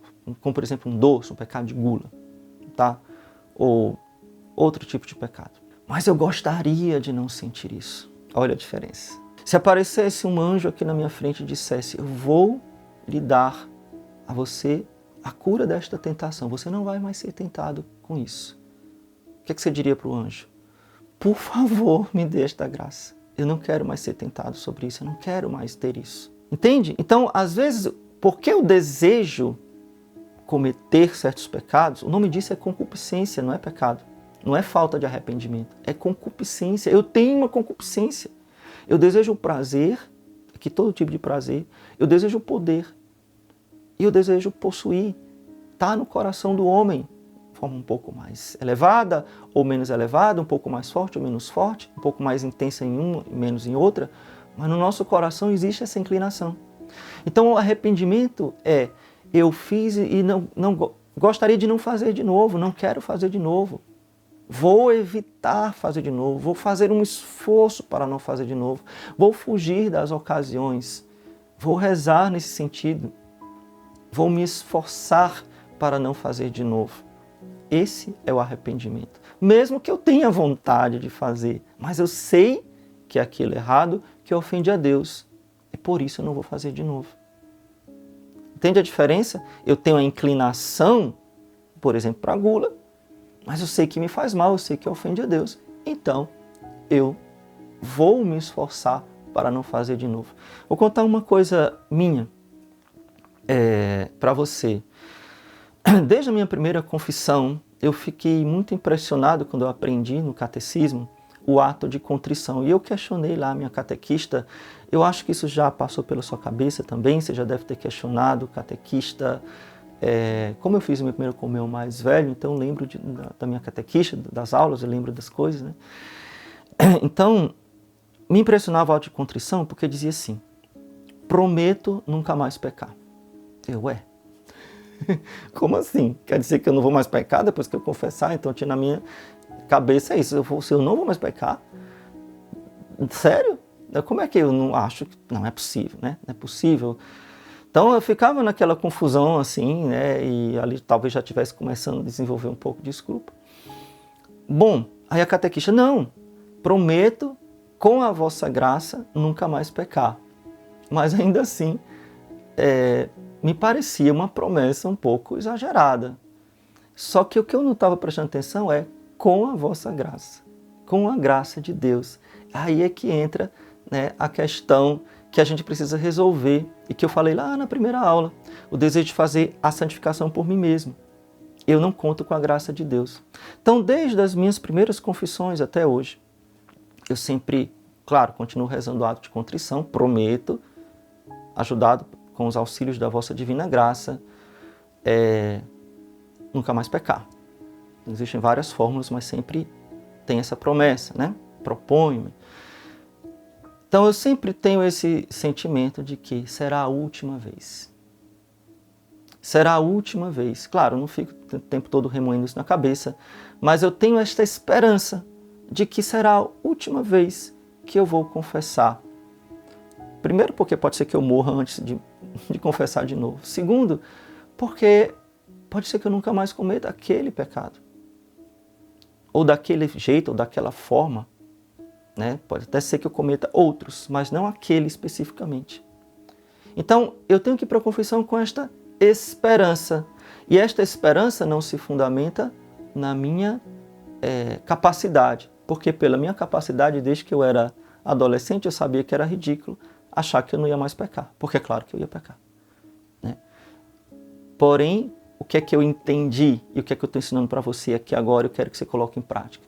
por exemplo, um doce, um pecado de gula, tá? Ou outro tipo de pecado. Mas eu gostaria de não sentir isso. Olha a diferença. Se aparecesse um anjo aqui na minha frente e dissesse, eu vou lhe dar a você a cura desta tentação, você não vai mais ser tentado com isso. O que você diria para o anjo? Por favor, me dê esta graça. Eu não quero mais ser tentado sobre isso, eu não quero mais ter isso. Entende? Então, às vezes, porque eu desejo cometer certos pecados, o nome disso é concupiscência, não é pecado. Não é falta de arrependimento, é concupiscência. Eu tenho uma concupiscência. Eu desejo o prazer, aqui todo tipo de prazer, eu desejo o poder, e eu desejo possuir, está no coração do homem, de forma um pouco mais elevada ou menos elevada, um pouco mais forte ou menos forte, um pouco mais intensa em uma e menos em outra, mas no nosso coração existe essa inclinação. Então o arrependimento é, eu fiz e não gostaria de não fazer de novo, não quero fazer de novo. Vou evitar fazer de novo, vou fazer um esforço para não fazer de novo, vou fugir das ocasiões, vou rezar nesse sentido, vou me esforçar para não fazer de novo. Esse é o arrependimento. Mesmo que eu tenha vontade de fazer, mas eu sei que é aquilo errado, que ofende a Deus, e por isso eu não vou fazer de novo. Entende a diferença? Eu tenho a inclinação, por exemplo, para a gula, mas eu sei que me faz mal, eu sei que ofende a Deus. Então, eu vou me esforçar para não fazer de novo. Vou contar uma coisa minha para você. Desde a minha primeira confissão, eu fiquei muito impressionado quando eu aprendi no catecismo o ato de contrição. E eu questionei lá a minha catequista, eu acho que isso já passou pela sua cabeça também, você já deve ter questionado o catequista. Como eu fiz o meu primeiro comunhão mais velho, então eu lembro da minha catequista, das aulas, eu lembro das coisas, né? Então, me impressionava o ato de contrição porque dizia assim, prometo nunca mais pecar. Como assim? Quer dizer que eu não vou mais pecar depois que eu confessar? Então tinha na minha cabeça isso, se eu não vou mais pecar, sério? Como é que eu não acho? Não é possível, né? Não é possível. Então eu ficava naquela confusão assim, né? E ali talvez já estivesse começando a desenvolver um pouco de escrúpulo. Bom, aí a catequista, não, prometo com a vossa graça nunca mais pecar. Mas ainda assim, me parecia uma promessa um pouco exagerada. Só que o que eu não estava prestando atenção é com a vossa graça, com a graça de Deus. Aí é que entra, né, a questão que a gente precisa resolver e que eu falei lá na primeira aula, o desejo de fazer a santificação por mim mesmo. Eu não conto com a graça de Deus. Então, desde as minhas primeiras confissões até hoje, eu sempre, claro, continuo rezando o ato de contrição, prometo, ajudado com os auxílios da vossa divina graça, nunca mais pecar. Existem várias fórmulas, mas sempre tem essa promessa, né? Proponho-me. Então eu sempre tenho esse sentimento de que será a última vez. Será a última vez. Claro, eu não fico o tempo todo remoendo isso na cabeça, mas eu tenho esta esperança de que será a última vez que eu vou confessar. Primeiro, porque pode ser que eu morra antes de confessar de novo. Segundo, porque pode ser que eu nunca mais cometa aquele pecado. Ou daquele jeito, ou daquela forma. Né? Pode até ser que eu cometa outros, mas não aquele especificamente. Então, eu tenho que ir para a confissão com esta esperança. E esta esperança não se fundamenta na minha capacidade. Porque pela minha capacidade, desde que eu era adolescente, eu sabia que era ridículo achar que eu não ia mais pecar. Porque é claro que eu ia pecar. Né? Porém, o que é que eu entendi e o que é que eu estou ensinando para você aqui agora, eu quero que você coloque em prática.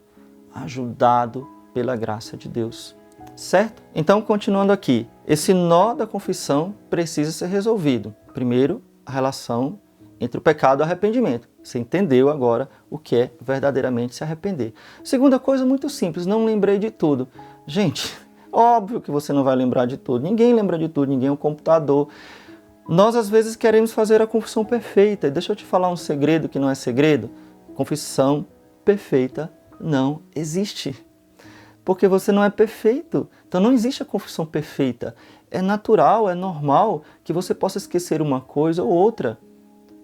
Ajudado pela graça de Deus. Certo? Então, continuando aqui, esse nó da confissão precisa ser resolvido. Primeiro, a relação entre o pecado e o arrependimento. Você entendeu agora o que é verdadeiramente se arrepender. Segunda coisa, muito simples, não lembrei de tudo. Gente, óbvio que você não vai lembrar de tudo. Ninguém lembra de tudo, ninguém é um computador. Nós, às vezes, queremos fazer a confissão perfeita. E deixa eu te falar um segredo que não é segredo. Confissão perfeita não existe. Porque você não é perfeito. Então não existe a confissão perfeita. É natural, é normal que você possa esquecer uma coisa ou outra.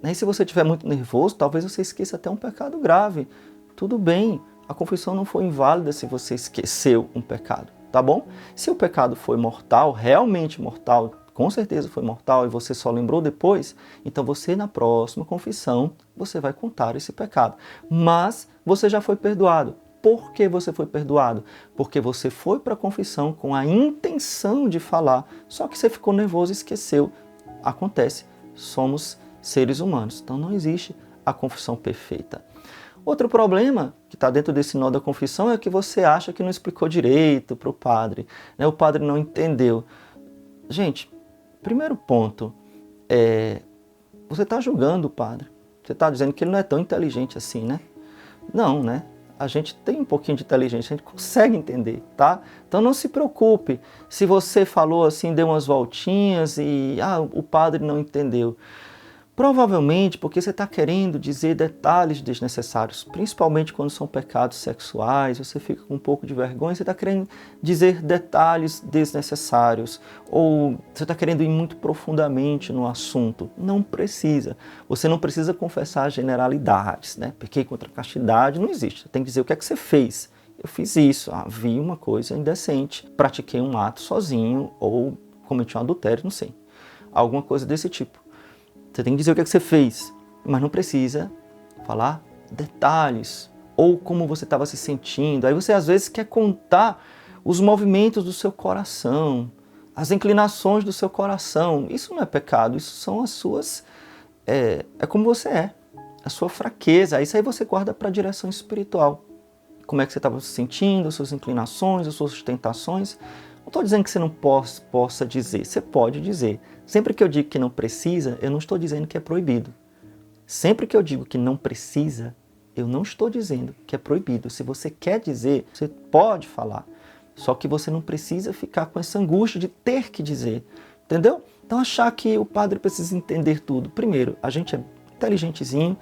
E se você estiver muito nervoso, talvez você esqueça até um pecado grave. Tudo bem, a confissão não foi inválida se você esqueceu um pecado, tá bom? Se o pecado foi mortal, realmente mortal, com certeza foi mortal e você só lembrou depois, então você na próxima confissão, você vai contar esse pecado. Mas você já foi perdoado. Por que você foi perdoado? Porque você foi para a confissão com a intenção de falar, só que você ficou nervoso e esqueceu. Acontece, somos seres humanos, então não existe a confissão perfeita. Outro problema que está dentro desse nó da confissão é que você acha que não explicou direito para o padre, né? O padre não entendeu. Gente, primeiro ponto, você está julgando o padre, você está dizendo que ele não é tão inteligente assim, né? Não, né? A gente tem um pouquinho de inteligência, a gente consegue entender, tá? Então não se preocupe se você falou assim, deu umas voltinhas e o padre não entendeu. Provavelmente porque você está querendo dizer detalhes desnecessários, principalmente quando são pecados sexuais, você fica com um pouco de vergonha, você está querendo dizer detalhes desnecessários, ou você está querendo ir muito profundamente no assunto. Não precisa. Você não precisa confessar generalidades, né? Pequei contra a castidade, não existe. Você tem que dizer o que é que você fez. Eu fiz isso, vi uma coisa indecente, pratiquei um ato sozinho, ou cometi um adultério, não sei. Alguma coisa desse tipo. Você tem que dizer o que é que você fez, mas não precisa falar detalhes ou como você estava se sentindo. Aí você às vezes quer contar os movimentos do seu coração, as inclinações do seu coração. Isso não é pecado, isso são as suas... É como você é, a sua fraqueza. Isso aí você guarda para a direção espiritual. Como é que você estava se sentindo, as suas inclinações, as suas tentações. Não estou dizendo que você não possa dizer, você pode dizer. Sempre que eu digo que não precisa, eu não estou dizendo que é proibido. Sempre que eu digo que não precisa, eu não estou dizendo que é proibido. Se você quer dizer, você pode falar. Só que você não precisa ficar com essa angústia de ter que dizer. Entendeu? Então achar que o padre precisa entender tudo. Primeiro, a gente é inteligentezinho,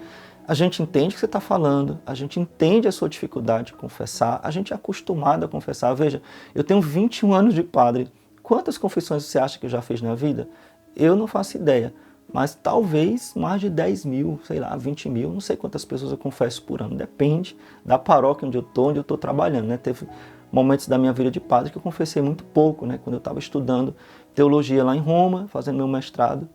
A gente entende o que você está falando, a gente entende a sua dificuldade de confessar, a gente é acostumado a confessar. Veja, eu tenho 21 anos de padre. Quantas confissões você acha que eu já fiz na vida? Eu não faço ideia, mas talvez mais de 10 mil, sei lá, 20 mil, não sei quantas pessoas eu confesso por ano. Depende da paróquia onde eu estou trabalhando, né? Teve momentos da minha vida de padre que eu confessei muito pouco, né? Quando eu estava estudando teologia lá em Roma, fazendo meu mestrado,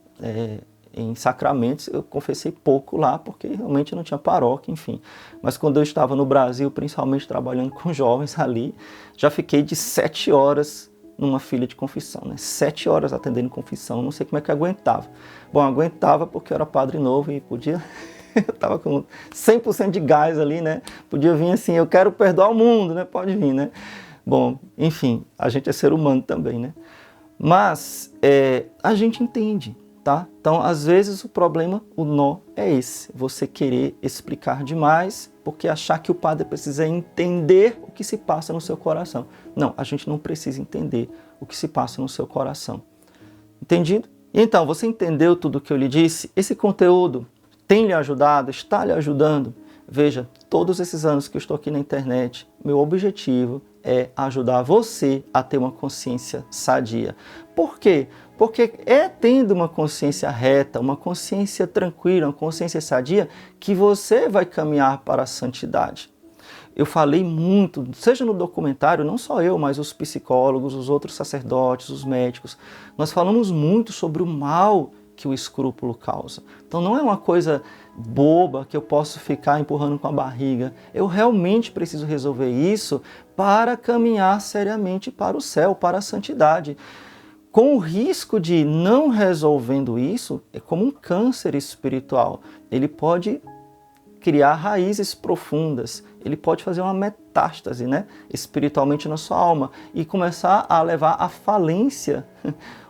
em sacramentos, eu confessei pouco lá, porque realmente não tinha paróquia, enfim. Mas quando eu estava no Brasil, principalmente trabalhando com jovens ali, já fiquei de 7 horas numa fila de confissão, né? 7 horas atendendo confissão, não sei como é que eu aguentava. Bom, aguentava porque eu era padre novo e podia... eu estava com 100% de gás ali, né? Podia vir assim, eu quero perdoar o mundo, né? Pode vir, né? Bom, enfim, a gente é ser humano também, né? Mas a gente entende. Tá? Então, às vezes, o problema, o nó é esse. Você querer explicar demais porque achar que o padre precisa entender o que se passa no seu coração. Não, a gente não precisa entender o que se passa no seu coração. Entendido? E então, você entendeu tudo o que eu lhe disse? Esse conteúdo tem lhe ajudado? Está lhe ajudando? Veja, todos esses anos que eu estou aqui na internet, meu objetivo é ajudar você a ter uma consciência sadia. Por quê? Porque é tendo uma consciência reta, uma consciência tranquila, uma consciência sadia, que você vai caminhar para a santidade. Eu falei muito, seja no documentário, não só eu, mas os psicólogos, os outros sacerdotes, os médicos, nós falamos muito sobre o mal que o escrúpulo causa. Então não é uma coisa boba que eu posso ficar empurrando com a barriga. Eu realmente preciso resolver isso para caminhar seriamente para o céu, para a santidade. Com o risco de não resolvendo isso, é como um câncer espiritual. Ele pode criar raízes profundas, ele pode fazer uma metástase, né, espiritualmente na sua alma e começar a levar à falência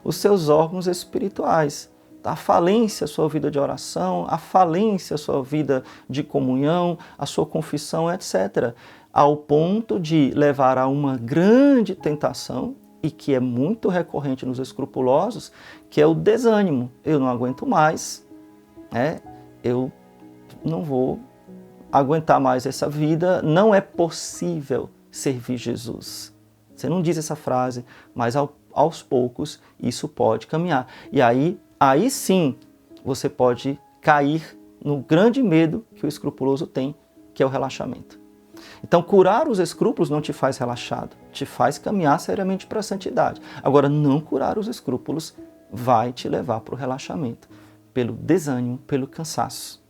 os seus órgãos espirituais. A falência a sua vida de oração, a falência a sua vida de comunhão, a sua confissão, etc. Ao ponto de levar a uma grande tentação, e que é muito recorrente nos escrupulosos, que é o desânimo. Eu não aguento mais, eu não vou aguentar mais essa vida, não é possível servir Jesus. Você não diz essa frase, mas aos poucos isso pode caminhar. E aí sim você pode cair no grande medo que o escrupuloso tem, que é o relaxamento. Então, curar os escrúpulos não te faz relaxado, te faz caminhar seriamente para a santidade. Agora, não curar os escrúpulos vai te levar para o relaxamento, pelo desânimo, pelo cansaço.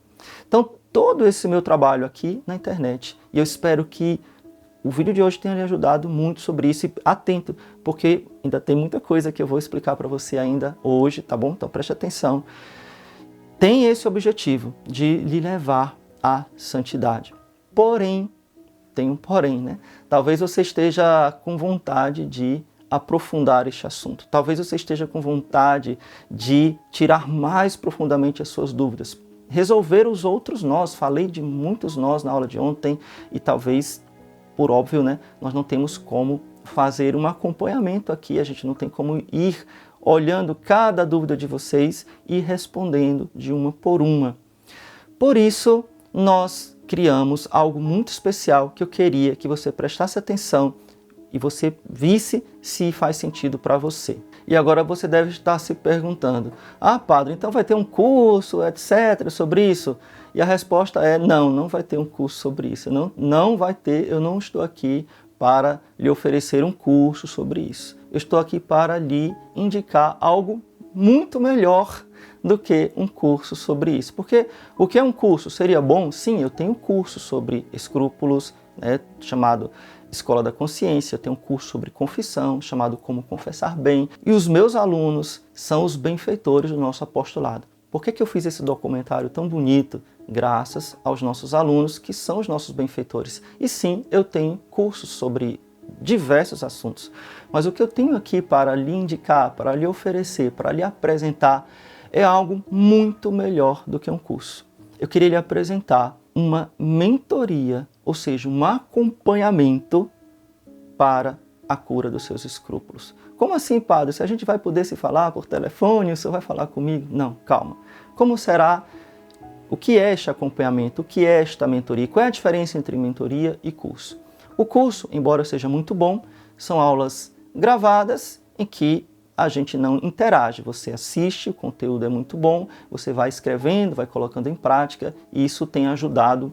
Então, todo esse meu trabalho aqui na internet, e eu espero que o vídeo de hoje tenha lhe ajudado muito sobre isso, e atento, porque ainda tem muita coisa que eu vou explicar para você ainda hoje, tá bom? Então, preste atenção. Tem esse objetivo de lhe levar à santidade. Porém, tem um porém, né? Talvez você esteja com vontade de aprofundar este assunto. Talvez você esteja com vontade de tirar mais profundamente as suas dúvidas. Resolver os outros nós. Falei de muitos nós na aula de ontem e talvez, por óbvio, né, nós não temos como fazer um acompanhamento aqui. A gente não tem como ir olhando cada dúvida de vocês e respondendo de uma por uma. Por isso, nós criamos algo muito especial que eu queria que você prestasse atenção e você visse se faz sentido para você. E agora você deve estar se perguntando, padre, então vai ter um curso, etc, sobre isso? E a resposta é não, não vai ter um curso sobre isso. Não vai ter, eu não estou aqui para lhe oferecer um curso sobre isso. Eu estou aqui para lhe indicar algo muito melhor do que um curso sobre isso. Porque o que é um curso? Seria bom? Sim, eu tenho um curso sobre escrúpulos, né, chamado Escola da Consciência, eu tenho um curso sobre confissão, chamado Como Confessar Bem, e os meus alunos são os benfeitores do nosso apostolado. Por que eu fiz esse documentário tão bonito? Graças aos nossos alunos, que são os nossos benfeitores. E sim, eu tenho cursos sobre diversos assuntos. Mas o que eu tenho aqui para lhe indicar, para lhe oferecer, para lhe apresentar, é algo muito melhor do que um curso. Eu queria lhe apresentar uma mentoria, ou seja, um acompanhamento para a cura dos seus escrúpulos. Como assim, padre? Se a gente vai poder se falar por telefone, o senhor vai falar comigo? Não, calma. Como será O que é este acompanhamento? O que é esta mentoria? Qual é a diferença entre mentoria e curso? O curso, embora seja muito bom, são aulas gravadas em que a gente não interage. Você assiste, o conteúdo é muito bom, você vai escrevendo, vai colocando em prática, e isso tem ajudado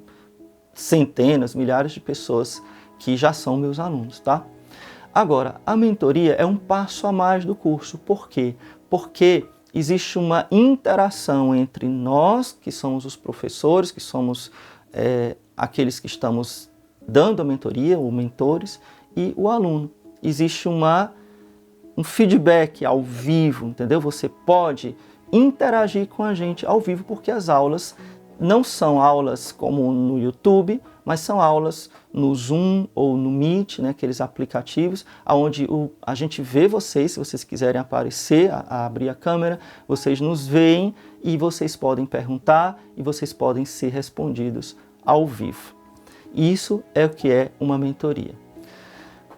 centenas, milhares de pessoas que já são meus alunos, tá? Agora, a mentoria é um passo a mais do curso. Por quê? Porque existe uma interação entre nós, que somos os professores, que somos aqueles que estamos dando a mentoria, ou mentores, e o aluno. Existe um feedback ao vivo, entendeu? Você pode interagir com a gente ao vivo, porque as aulas não são aulas como no YouTube, mas são aulas no Zoom ou no Meet, né, aqueles aplicativos, onde a gente vê vocês, se vocês quiserem aparecer, abrir a câmera, vocês nos veem e vocês podem perguntar e vocês podem ser respondidos ao vivo. Isso é o que é uma mentoria.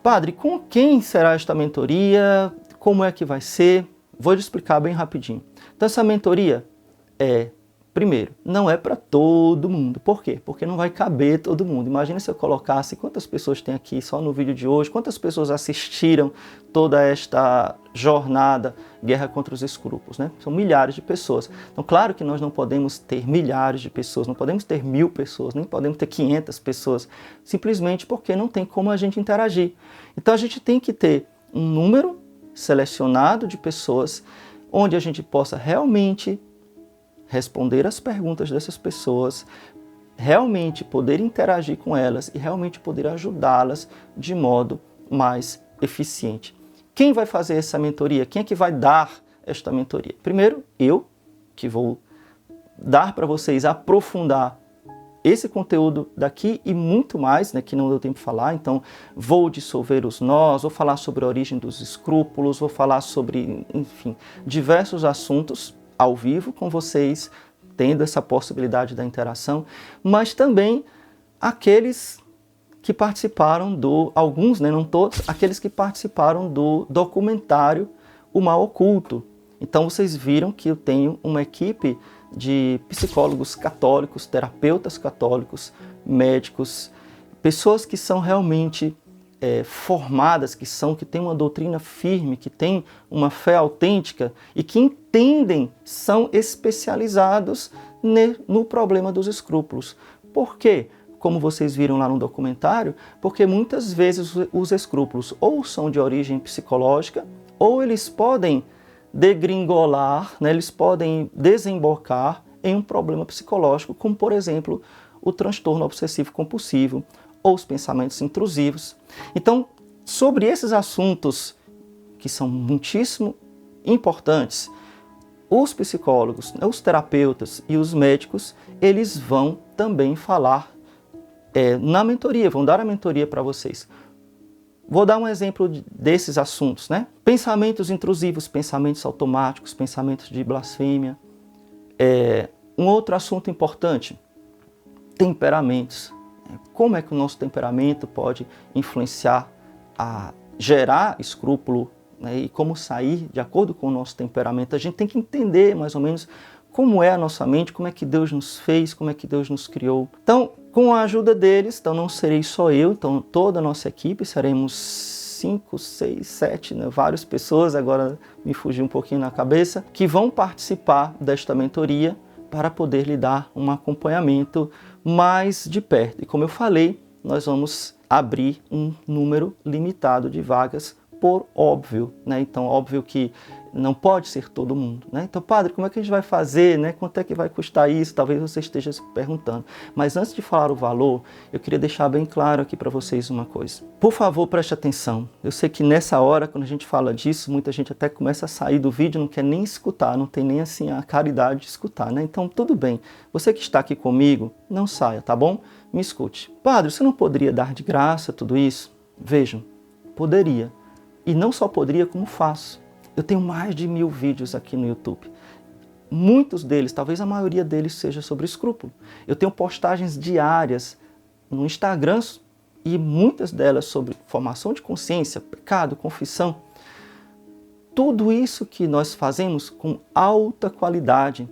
Padre, com quem será esta mentoria? Como é que vai ser? Vou te explicar bem rapidinho. Então, essa mentoria primeiro, não é para todo mundo. Por quê? Porque não vai caber todo mundo. Imagina se eu colocasse quantas pessoas tem aqui só no vídeo de hoje, quantas pessoas assistiram toda esta jornada Guerra contra os Escrúpulos, né? São milhares de pessoas. Então, claro que nós não podemos ter milhares de pessoas, não podemos ter 1000 pessoas, nem podemos ter 500 pessoas, simplesmente porque não tem como a gente interagir. Então, a gente tem que ter um número selecionado de pessoas onde a gente possa realmente responder as perguntas dessas pessoas, realmente poder interagir com elas e realmente poder ajudá-las de modo mais eficiente. Quem vai fazer essa mentoria? Quem é que vai dar esta mentoria? Primeiro, eu, que vou dar para vocês, aprofundar esse conteúdo daqui e muito mais, né, que não deu tempo de falar. Então, vou dissolver os nós, vou falar sobre a origem dos escrúpulos, vou falar sobre, enfim, diversos assuntos ao vivo com vocês, tendo essa possibilidade da interação, mas também aqueles que participaram alguns, né, não todos, aqueles que participaram do documentário O Mal Oculto. Então vocês viram que eu tenho uma equipe de psicólogos católicos, terapeutas católicos, médicos, pessoas que são realmente formadas, que têm uma doutrina firme, que têm uma fé autêntica e que entendem, são especializados no problema dos escrúpulos. Por quê? Como vocês viram lá no documentário, porque muitas vezes os escrúpulos ou são de origem psicológica, ou eles podem degringolar, né, eles podem desembocar em um problema psicológico, como por exemplo o transtorno obsessivo compulsivo, ou os pensamentos intrusivos. Então, sobre esses assuntos que são muitíssimo importantes, os psicólogos, os terapeutas e os médicos, eles vão também falar na mentoria, vão dar a mentoria para vocês. Vou dar um exemplo desses assuntos, né? Pensamentos intrusivos, pensamentos automáticos, pensamentos de blasfêmia. Um outro assunto importante, temperamentos. Como é que o nosso temperamento pode influenciar a gerar escrúpulo, né, e como sair de acordo com o nosso temperamento? A gente tem que entender mais ou menos como é a nossa mente, como é que Deus nos fez, como é que Deus nos criou. Então, com a ajuda deles, então não serei só eu, então toda a nossa equipe, seremos 5, 6, 7, né, várias pessoas, agora me fugiu um pouquinho na cabeça, que vão participar desta mentoria para poder lhe dar um acompanhamento mais de perto. E como eu falei, nós vamos abrir um número limitado de vagas por óbvio, né? Então, óbvio que não pode ser todo mundo, né? Então, padre, como é que a gente vai fazer, né? Quanto é que vai custar isso? Talvez você esteja se perguntando. Mas antes de falar o valor, eu queria deixar bem claro aqui para vocês uma coisa. Por favor, preste atenção. Eu sei que nessa hora, quando a gente fala disso, muita gente até começa a sair do vídeo, não quer nem escutar, não tem nem assim a caridade de escutar, né? Então, tudo bem. Você que está aqui comigo, não saia, tá bom? Me escute. Padre, você não poderia dar de graça tudo isso? Vejam, poderia. E não só poderia, como faço. Eu tenho mais de 1000 vídeos aqui no YouTube. Muitos deles, talvez a maioria deles, seja sobre escrúpulo. Eu tenho postagens diárias no Instagram e muitas delas sobre formação de consciência, pecado, confissão. Tudo isso que nós fazemos com alta qualidade,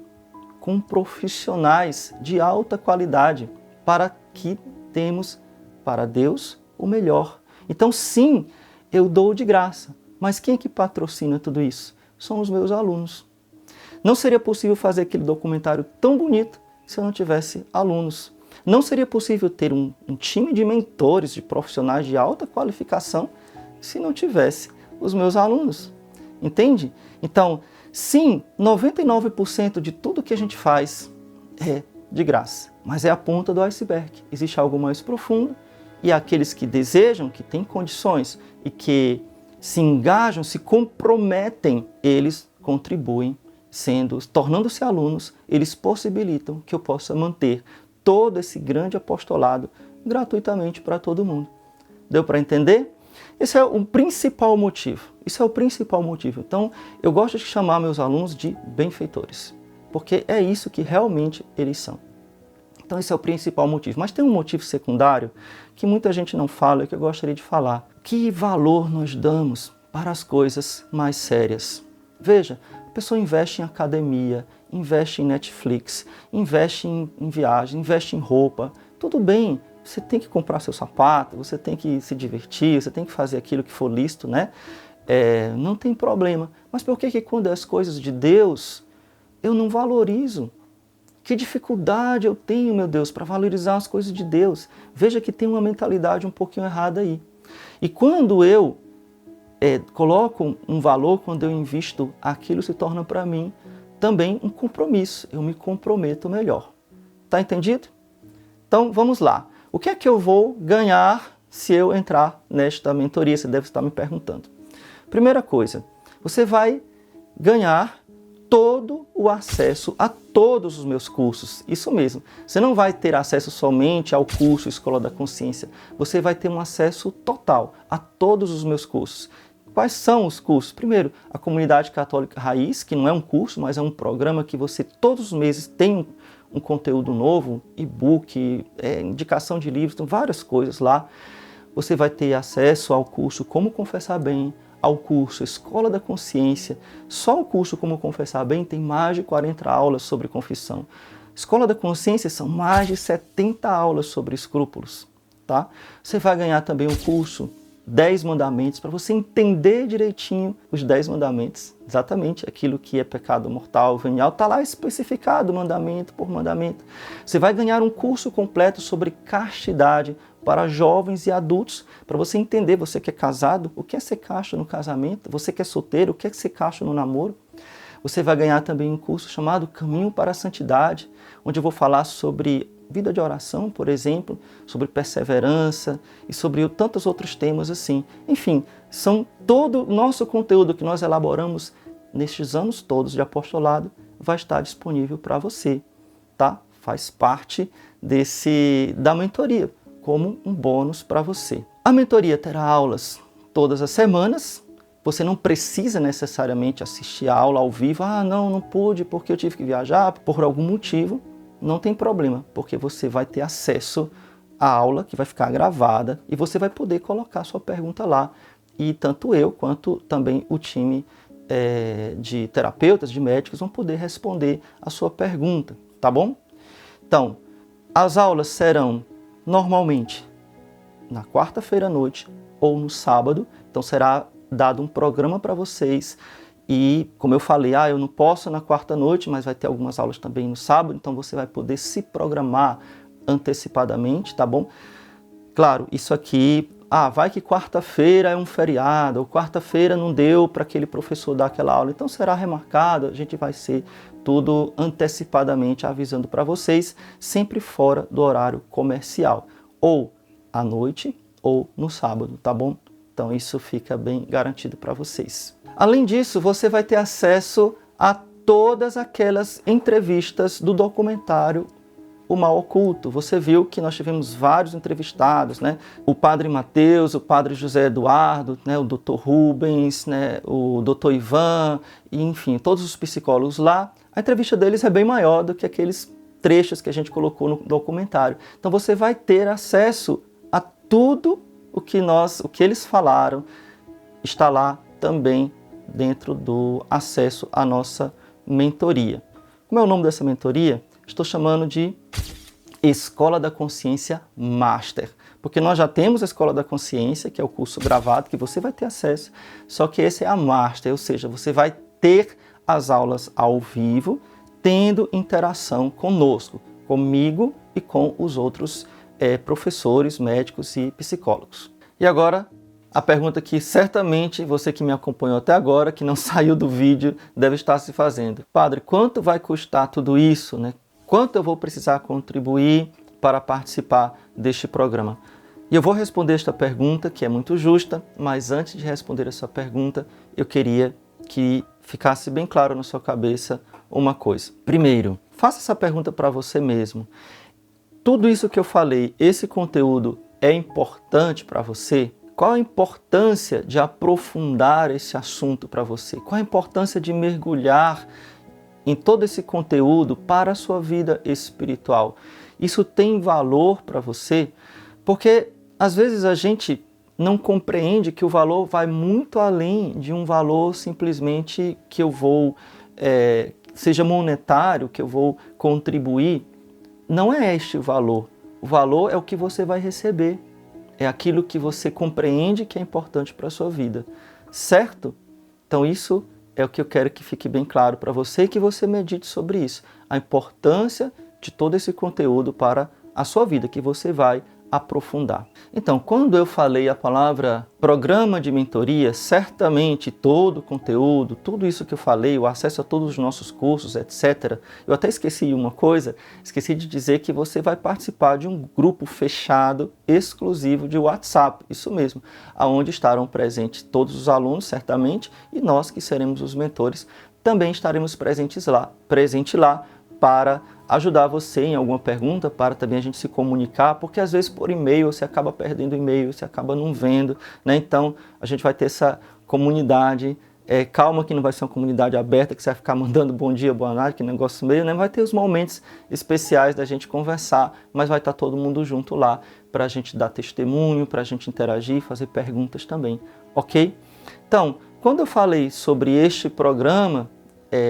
com profissionais de alta qualidade para que demos para Deus o melhor. Então, sim, eu dou de graça, mas quem é que patrocina tudo isso? São os meus alunos. Não seria possível fazer aquele documentário tão bonito se eu não tivesse alunos. Não seria possível ter um time de mentores, de profissionais de alta qualificação, se não tivesse os meus alunos. Entende? Então, sim, 99% de tudo que a gente faz é de graça, mas é a ponta do iceberg. Existe algo mais profundo e aqueles que desejam, que têm condições e que se engajam, se comprometem, eles contribuem, tornando-se alunos, eles possibilitam que eu possa manter todo esse grande apostolado gratuitamente para todo mundo. Deu para entender? Esse é o principal motivo. Isso é o principal motivo. Então, eu gosto de chamar meus alunos de benfeitores, porque é isso que realmente eles são. Então, esse é o principal motivo. Mas tem um motivo secundário que muita gente não fala e que eu gostaria de falar. Que valor nós damos para as coisas mais sérias? Veja, a pessoa investe em academia, investe em Netflix, investe em viagem, investe em roupa. Tudo bem, você tem que comprar seu sapato, você tem que se divertir, você tem que fazer aquilo que for lícito, né? Não tem problema. Mas por que quando é as coisas de Deus, eu não valorizo? Que dificuldade eu tenho, meu Deus, para valorizar as coisas de Deus? Veja que tem uma mentalidade um pouquinho errada aí. E quando eu coloco um valor, quando eu invisto, aquilo se torna para mim também um compromisso. Eu me comprometo melhor. Tá entendido? Então, vamos lá. O que é que eu vou ganhar se eu entrar nesta mentoria? Você deve estar me perguntando. Primeira coisa, você vai ganhar todo o acesso a todos os meus cursos. Isso mesmo. Você não vai ter acesso somente ao curso Escola da Consciência. Você vai ter um acesso total a todos os meus cursos. Quais são os cursos? Primeiro, a Comunidade Católica Raiz, que não é um curso, mas é um programa que você todos os meses tem um conteúdo novo, e-book, indicação de livros, tem várias coisas lá. Você vai ter acesso ao curso Como Confessar Bem, ao curso Escola da Consciência. Só o curso Como Confessar Bem tem mais de 40 aulas sobre confissão. Escola da Consciência são mais de 70 aulas sobre escrúpulos. Tá? Você vai ganhar também um curso 10 mandamentos, para você entender direitinho os 10 mandamentos, exatamente aquilo que é pecado mortal, venial, está lá especificado mandamento por mandamento. Você vai ganhar um curso completo sobre castidade para jovens e adultos, para você entender, você que é casado, o que é ser casto no casamento, você que é solteiro, o que é ser casto no namoro. Você vai ganhar também um curso chamado Caminho para a Santidade, onde eu vou falar sobre vida de oração, por exemplo, sobre perseverança e sobre tantos outros temas assim. Enfim, são todo o nosso conteúdo que nós elaboramos nestes anos todos de apostolado vai estar disponível para você, tá? Faz parte da mentoria, como um bônus para você. A mentoria terá aulas todas as semanas. Você não precisa necessariamente assistir a aula ao vivo. Ah, não pude porque eu tive que viajar por algum motivo. Não tem problema, porque você vai ter acesso à aula que vai ficar gravada e você vai poder colocar sua pergunta lá. E tanto eu quanto também o time de terapeutas, de médicos, vão poder responder a sua pergunta, tá bom? Então, as aulas serão normalmente na quarta-feira à noite ou no sábado. Então será dado um programa para vocês. E, como eu falei, eu não posso na quarta-noite, mas vai ter algumas aulas também no sábado, então você vai poder se programar antecipadamente, tá bom? Claro, isso aqui, vai que quarta-feira é um feriado, ou quarta-feira não deu para aquele professor dar aquela aula, então será remarcado, a gente vai ser tudo antecipadamente avisando para vocês, sempre fora do horário comercial, ou à noite ou no sábado, tá bom? Então isso fica bem garantido para vocês. Além disso, você vai ter acesso a todas aquelas entrevistas do documentário O Mal Oculto. Você viu que nós tivemos vários entrevistados, né? O Padre Mateus, o Padre José Eduardo, né? O Dr. Rubens, né? O Dr. Ivan, e, enfim, todos os psicólogos lá. A entrevista deles é bem maior do que aqueles trechos que a gente colocou no documentário. Então você vai ter acesso a tudo o que eles falaram, está lá também dentro do acesso à nossa mentoria. Como é o nome dessa mentoria? Estou chamando de Escola da Consciência Master, porque nós já temos a Escola da Consciência, que é o curso gravado, que você vai ter acesso, só que esse é a Master, ou seja, você vai ter as aulas ao vivo, tendo interação conosco, comigo e com os outros professores, médicos e psicólogos. E agora, a pergunta que certamente você que me acompanhou até agora, que não saiu do vídeo, deve estar se fazendo. Padre, quanto vai custar tudo isso, né? Quanto eu vou precisar contribuir para participar deste programa? E eu vou responder esta pergunta, que é muito justa, mas antes de responder essa pergunta, eu queria que ficasse bem claro na sua cabeça uma coisa. Primeiro, faça essa pergunta para você mesmo. Tudo isso que eu falei, esse conteúdo é importante para você? Qual a importância de aprofundar esse assunto para você? Qual a importância de mergulhar em todo esse conteúdo para a sua vida espiritual? Isso tem valor para você? Porque às vezes a gente não compreende que o valor vai muito além de um valor simplesmente que eu vou, seja monetário, que eu vou contribuir. Não é este o valor. O valor é o que você vai receber. É aquilo que você compreende que é importante para a sua vida. Certo? Então isso é o que eu quero que fique bem claro para você e que você medite sobre isso. A importância de todo esse conteúdo para a sua vida, que você vai aprofundar. Então, quando eu falei a palavra programa de mentoria, certamente todo o conteúdo, tudo isso que eu falei, o acesso a todos os nossos cursos, etc. Eu até esqueci uma coisa, esqueci de dizer que você vai participar de um grupo fechado, exclusivo de WhatsApp, isso mesmo, aonde estarão presentes todos os alunos, certamente, e nós que seremos os mentores, também estaremos presentes lá para ajudar você em alguma pergunta, para também a gente se comunicar, porque às vezes por e-mail você acaba perdendo e-mail, você acaba não vendo, né? Então a gente vai ter essa comunidade, calma que não vai ser uma comunidade aberta, que você vai ficar mandando bom dia, boa noite, que negócio meio, né? Vai ter os momentos especiais da gente conversar, mas vai estar todo mundo junto lá, para a gente dar testemunho, para a gente interagir, fazer perguntas também, ok? Então, quando eu falei sobre este programa,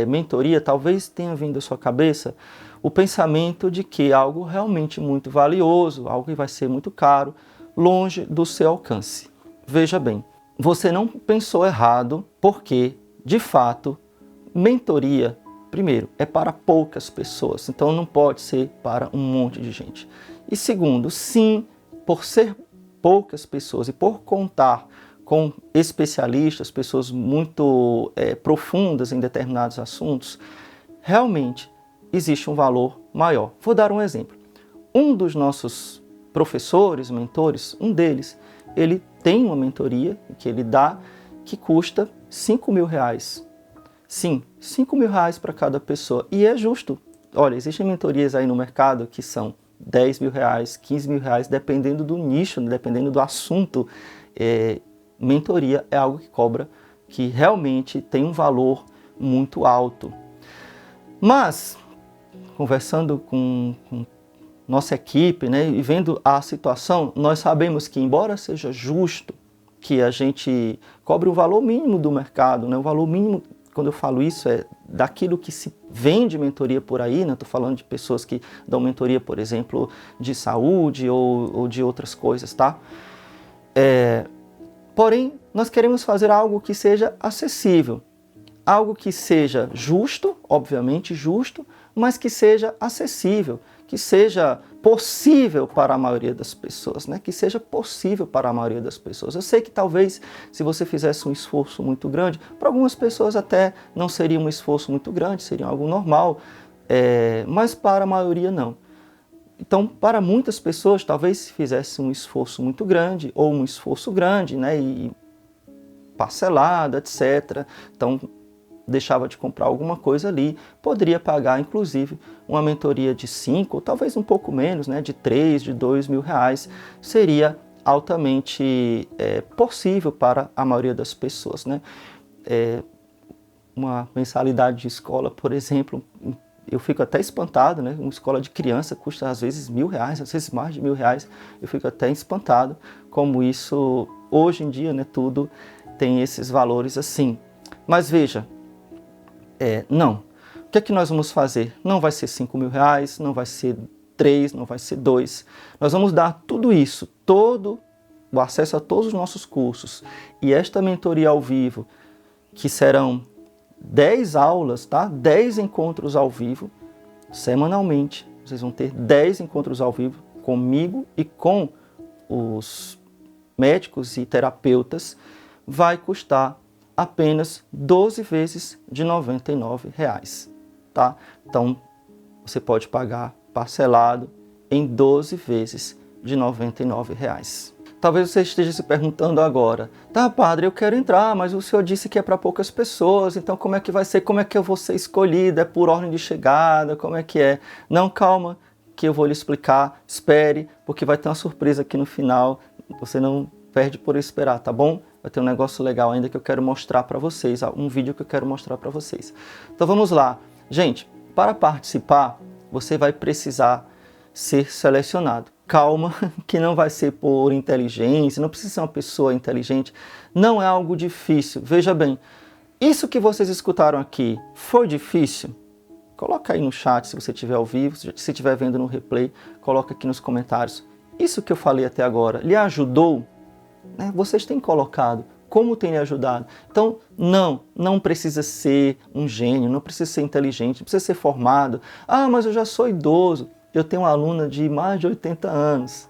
mentoria, talvez tenha vindo à sua cabeça o pensamento de que é algo realmente muito valioso, algo que vai ser muito caro, longe do seu alcance. Veja bem, você não pensou errado, porque, de fato, mentoria, primeiro, é para poucas pessoas, então não pode ser para um monte de gente. E segundo, sim, por ser poucas pessoas e por contar com especialistas, pessoas muito profundas em determinados assuntos, realmente existe um valor maior. Vou dar um exemplo. Um dos nossos professores, mentores, um deles, ele tem uma mentoria que ele dá que custa R$5.000. Sim, R$5.000 para cada pessoa. E é justo. Olha, existem mentorias aí no mercado que são R$10.000, R$15.000, dependendo do nicho, dependendo do assunto. Mentoria é algo que cobra, que realmente tem um valor muito alto. Mas, conversando com nossa equipe, né, e vendo a situação, nós sabemos que, embora seja justo que a gente cobre o valor mínimo do mercado, né, o valor mínimo, quando eu falo isso, é daquilo que se vende mentoria por aí, né, estou falando de pessoas que dão mentoria, por exemplo, de saúde ou de outras coisas, tá? Porém, nós queremos fazer algo que seja acessível, algo que seja justo, obviamente justo, mas que seja acessível, que seja possível para a maioria das pessoas, né? Que seja possível para a maioria das pessoas. Eu sei que talvez, se você fizesse um esforço muito grande, para algumas pessoas até não seria um esforço muito grande, seria algo normal, mas para a maioria não. Então, para muitas pessoas, talvez se fizesse um esforço muito grande, ou um esforço grande, né, e parcelado, etc. Então, deixava de comprar alguma coisa ali, poderia pagar, inclusive, uma mentoria de 5, ou talvez um pouco menos, né, de 3, de R$2.000, seria altamente possível para a maioria das pessoas, né? Uma mensalidade de escola, por exemplo, eu fico até espantado, né? Uma escola de criança custa às vezes R$1.000, às vezes mais de R$1.000. Eu fico até espantado como isso, hoje em dia, né, tudo tem esses valores assim. Mas veja, não. O que é que nós vamos fazer? Não vai ser R$ 5.000, não vai ser 3, não vai ser 2. Nós vamos dar tudo isso, todo o acesso a todos os nossos cursos e esta mentoria ao vivo, que serão 10 aulas, tá? 10 encontros ao vivo, semanalmente. Vocês vão ter 10 encontros ao vivo comigo e com os médicos e terapeutas. Vai custar apenas 12 vezes de R$ 99, tá? Então, você pode pagar parcelado em 12 vezes de R$ 99. Talvez você esteja se perguntando agora, tá, padre, eu quero entrar, mas o senhor disse que é para poucas pessoas, então como é que vai ser? Como é que eu vou ser escolhida? É por ordem de chegada? Como é que é? Não, calma, que eu vou lhe explicar, espere, porque vai ter uma surpresa aqui no final, você não perde por esperar, tá bom? Vai ter um negócio legal ainda que eu quero mostrar para vocês, um vídeo que eu quero mostrar para vocês. Então vamos lá. Gente, para participar, você vai precisar ser selecionado. Calma, que não vai ser por inteligência, não precisa ser uma pessoa inteligente, não é algo difícil. Veja bem, isso que vocês escutaram aqui foi difícil? Coloca aí no chat se você estiver ao vivo, se estiver vendo no replay, coloca aqui nos comentários. Isso que eu falei até agora, lhe ajudou? Vocês têm colocado, como tem lhe ajudado? Então, não precisa ser um gênio, não precisa ser inteligente, não precisa ser formado. Ah, mas eu já sou idoso. Eu tenho uma aluna de mais de 80 anos.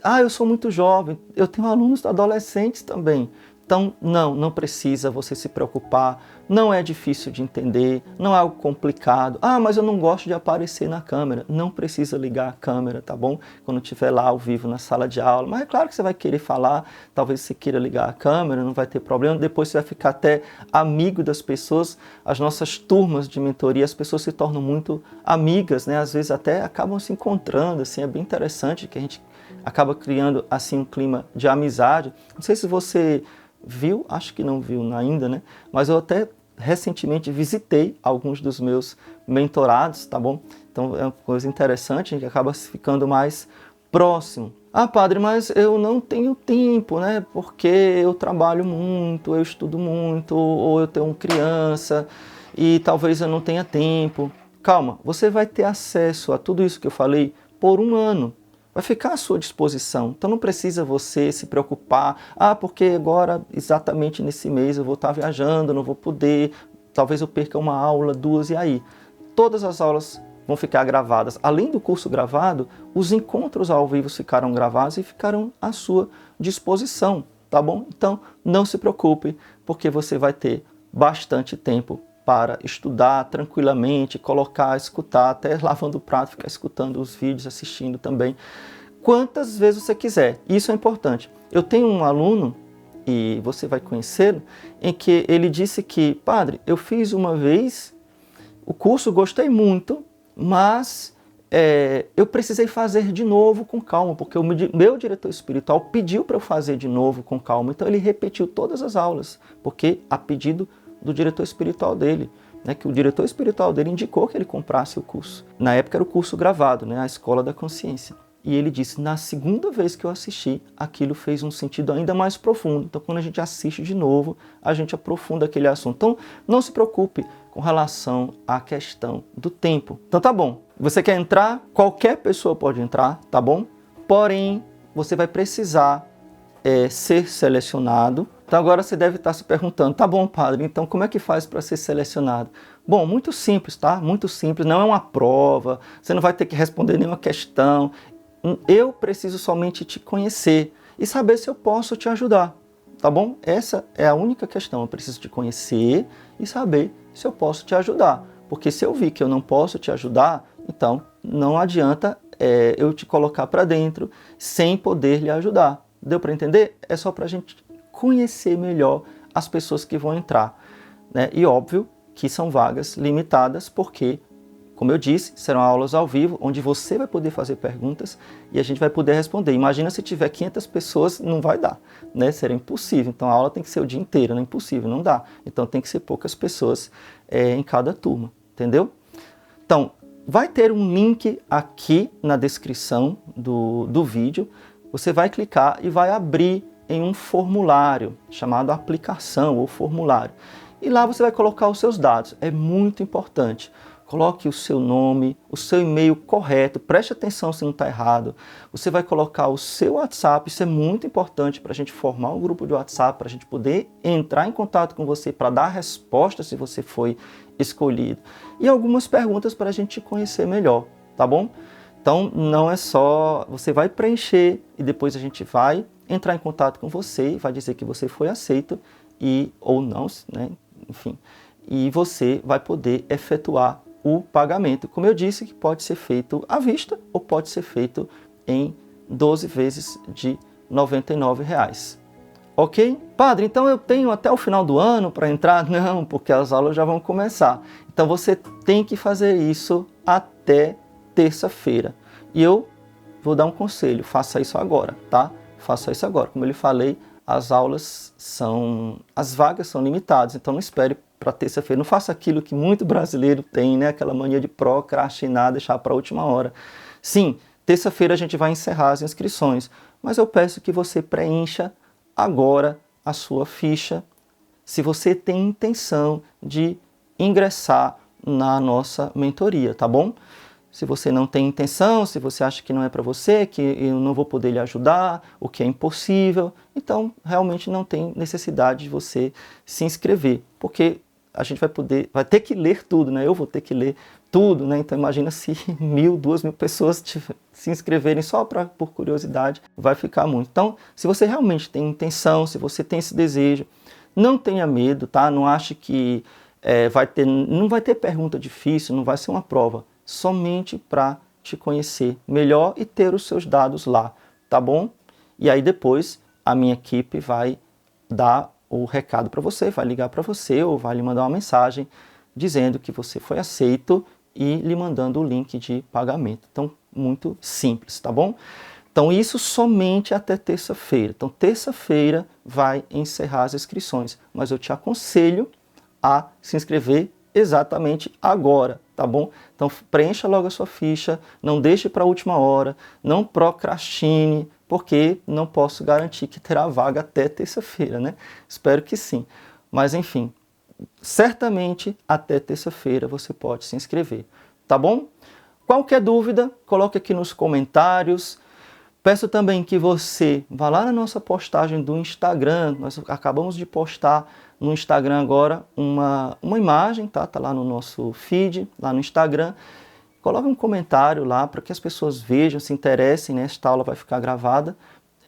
Ah, eu sou muito jovem. Eu tenho alunos adolescentes também. Então, não precisa você se preocupar. Não é difícil de entender, não é algo complicado. Ah, mas eu não gosto de aparecer na câmera. Não precisa ligar a câmera, tá bom? Quando estiver lá ao vivo na sala de aula. Mas é claro que você vai querer falar, talvez você queira ligar a câmera, não vai ter problema. Depois você vai ficar até amigo das pessoas. As nossas turmas de mentoria, as pessoas se tornam muito amigas, né? Às vezes até acabam se encontrando, assim, é bem interessante que a gente acaba criando assim um clima de amizade. Não sei se você viu, acho que não viu ainda, né? Mas eu até recentemente visitei alguns dos meus mentorados, tá bom? Então é uma coisa interessante, a gente acaba ficando mais próximo. Ah, padre, mas eu não tenho tempo, né? Porque eu trabalho muito, eu estudo muito, ou eu tenho criança e talvez eu não tenha tempo. Calma, você vai ter acesso a tudo isso que eu falei por um ano. Vai ficar à sua disposição, então não precisa você se preocupar, porque agora, exatamente nesse mês, eu vou estar viajando, não vou poder, talvez eu perca uma aula, 2, e aí? Todas as aulas vão ficar gravadas. Além do curso gravado, os encontros ao vivo ficaram gravados e ficarão à sua disposição, tá bom? Então, não se preocupe, porque você vai ter bastante tempo para estudar tranquilamente, colocar, escutar, até lavando o prato, ficar escutando os vídeos, assistindo também, quantas vezes você quiser. Isso é importante. Eu tenho um aluno, e você vai conhecê-lo, em que ele disse que, padre, eu fiz uma vez o curso, gostei muito, mas eu precisei fazer de novo com calma, porque o meu diretor espiritual pediu para eu fazer de novo com calma, então ele repetiu todas as aulas, porque a pedido do diretor espiritual dele, né, que o diretor espiritual dele indicou que ele comprasse o curso. Na época era o curso gravado, né, a Escola da Consciência. E ele disse, na segunda vez que eu assisti, aquilo fez um sentido ainda mais profundo. Então, quando a gente assiste de novo, a gente aprofunda aquele assunto. Então, não se preocupe com relação à questão do tempo. Então, tá bom. Você quer entrar? Qualquer pessoa pode entrar, tá bom? Porém, você vai precisar ser selecionado. Então agora você deve estar se perguntando, tá bom, padre, então como é que faz para ser selecionado? Bom, muito simples, tá? Muito simples, não é uma prova, você não vai ter que responder nenhuma questão. Eu preciso somente te conhecer e saber se eu posso te ajudar, tá bom? Essa é a única questão, eu preciso te conhecer e saber se eu posso te ajudar. Porque se eu vi que eu não posso te ajudar, então não adianta eu te colocar para dentro sem poder lhe ajudar. Deu para entender? É só para a gente conhecer melhor as pessoas que vão entrar, né? E óbvio que são vagas limitadas, porque, como eu disse, serão aulas ao vivo, onde você vai poder fazer perguntas e a gente vai poder responder. Imagina se tiver 500 pessoas, não vai dar, né? Seria impossível. Então a aula tem que ser o dia inteiro, não é impossível, não dá. Então tem que ser poucas pessoas em cada turma, entendeu? Então, vai ter um link aqui na descrição do vídeo. Você vai clicar e vai abrir em um formulário chamado aplicação ou formulário. E lá você vai colocar os seus dados. É muito importante. Coloque o seu nome, o seu e-mail correto, preste atenção se não está errado. Você vai colocar o seu WhatsApp, isso é muito importante para a gente formar um grupo de WhatsApp, para a gente poder entrar em contato com você, para dar resposta se você foi escolhido. E algumas perguntas para a gente te conhecer melhor, tá bom? Então não é só, você vai preencher e depois a gente vai entrar em contato com você e vai dizer que você foi aceito ou não, né? Enfim, e você vai poder efetuar o pagamento. Como eu disse, que pode ser feito à vista ou pode ser feito em 12 vezes de R$ 99. Ok? Padre, então eu tenho até o final do ano para entrar? Não, porque as aulas já vão começar. Então você tem que fazer isso até terça-feira. E eu vou dar um conselho, faça isso agora, tá? Faça isso agora. Como eu lhe falei, as vagas são limitadas, então não espere para terça-feira. Não faça aquilo que muito brasileiro tem, né? Aquela mania de procrastinar, deixar para a última hora. Sim, terça-feira a gente vai encerrar as inscrições, mas eu peço que você preencha agora a sua ficha, se você tem intenção de ingressar na nossa mentoria, tá bom? Se você não tem intenção, se você acha que não é para você, que eu não vou poder lhe ajudar, o que é impossível, então realmente não tem necessidade de você se inscrever, porque a gente vai ter que ler tudo, né? Eu vou ter que ler tudo, né? Então imagina se 1.000, 2.000 pessoas se inscreverem só por curiosidade, vai ficar muito. Então, se você realmente tem intenção, se você tem esse desejo, não tenha medo, tá? Não ache que não vai ter pergunta difícil, não vai ser uma prova, somente para te conhecer melhor e ter os seus dados lá, tá bom? E aí depois a minha equipe vai dar o recado para você, vai ligar para você ou vai lhe mandar uma mensagem dizendo que você foi aceito e lhe mandando o link de pagamento. Então, muito simples, tá bom? Então, isso somente até terça-feira. Então, terça-feira vai encerrar as inscrições, mas eu te aconselho a se inscrever exatamente agora, tá bom? Então, preencha logo a sua ficha, não deixe para a última hora, não procrastine, porque não posso garantir que terá vaga até terça-feira, né? Espero que sim. Mas, enfim, certamente até terça-feira você pode se inscrever, tá bom? Qualquer dúvida, coloque aqui nos comentários. Peço também que você vá lá na nossa postagem do Instagram. Nós acabamos de postar no Instagram agora uma imagem, tá? Tá lá no nosso feed, lá no Instagram. Coloque um comentário lá para que as pessoas vejam, se interessem, né? Esta aula vai ficar gravada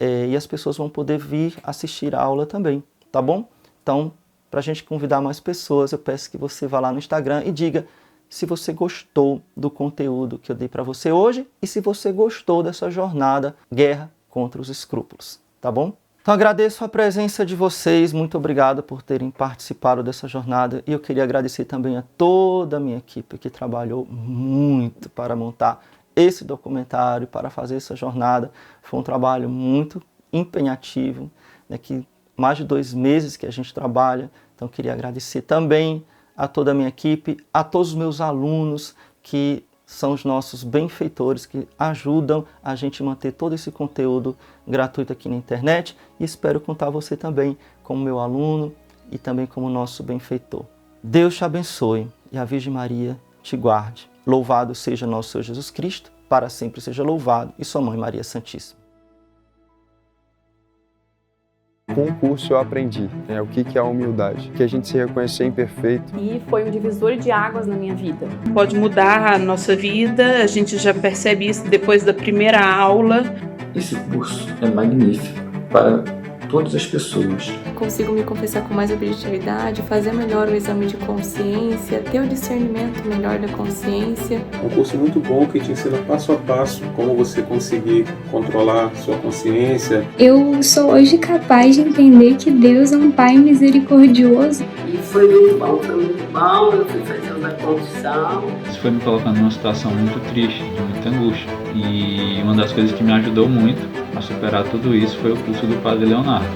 e as pessoas vão poder vir assistir a aula também, tá bom? Então, para a gente convidar mais pessoas, eu peço que você vá lá no Instagram e diga se você gostou do conteúdo que eu dei para você hoje e se você gostou dessa jornada Guerra contra os Escrúpulos, tá bom? Então agradeço a presença de vocês, muito obrigado por terem participado dessa jornada e eu queria agradecer também a toda a minha equipe que trabalhou muito para montar esse documentário, para fazer essa jornada. Foi um trabalho muito empenhativo, né, que mais de 2 meses que a gente trabalha, então eu queria agradecer também a toda a minha equipe, a todos os meus alunos que são os nossos benfeitores, que ajudam a gente a manter todo esse conteúdo gratuito aqui na internet e espero contar você também como meu aluno e também como nosso benfeitor. Deus te abençoe e a Virgem Maria te guarde. Louvado seja nosso Senhor Jesus Cristo, para sempre seja louvado e sua Mãe Maria Santíssima. Com o curso eu aprendi o que é a humildade, que a gente se reconhecer imperfeito. E foi um divisor de águas na minha vida. Pode mudar a nossa vida, a gente já percebe isso depois da primeira aula. Esse curso é magnífico para todas as pessoas. Consigo me confessar com mais objetividade, fazer melhor o exame de consciência, ter o discernimento melhor da consciência. Um curso muito bom que te ensina passo a passo como você conseguir controlar sua consciência. Eu sou hoje capaz de entender que Deus é um Pai misericordioso. E foi muito bom, eu fui fazendo a condição. Isso foi me colocando numa situação muito triste, de muita angústia. E uma das coisas que me ajudou muito a superar tudo isso foi o curso do Padre Leonardo.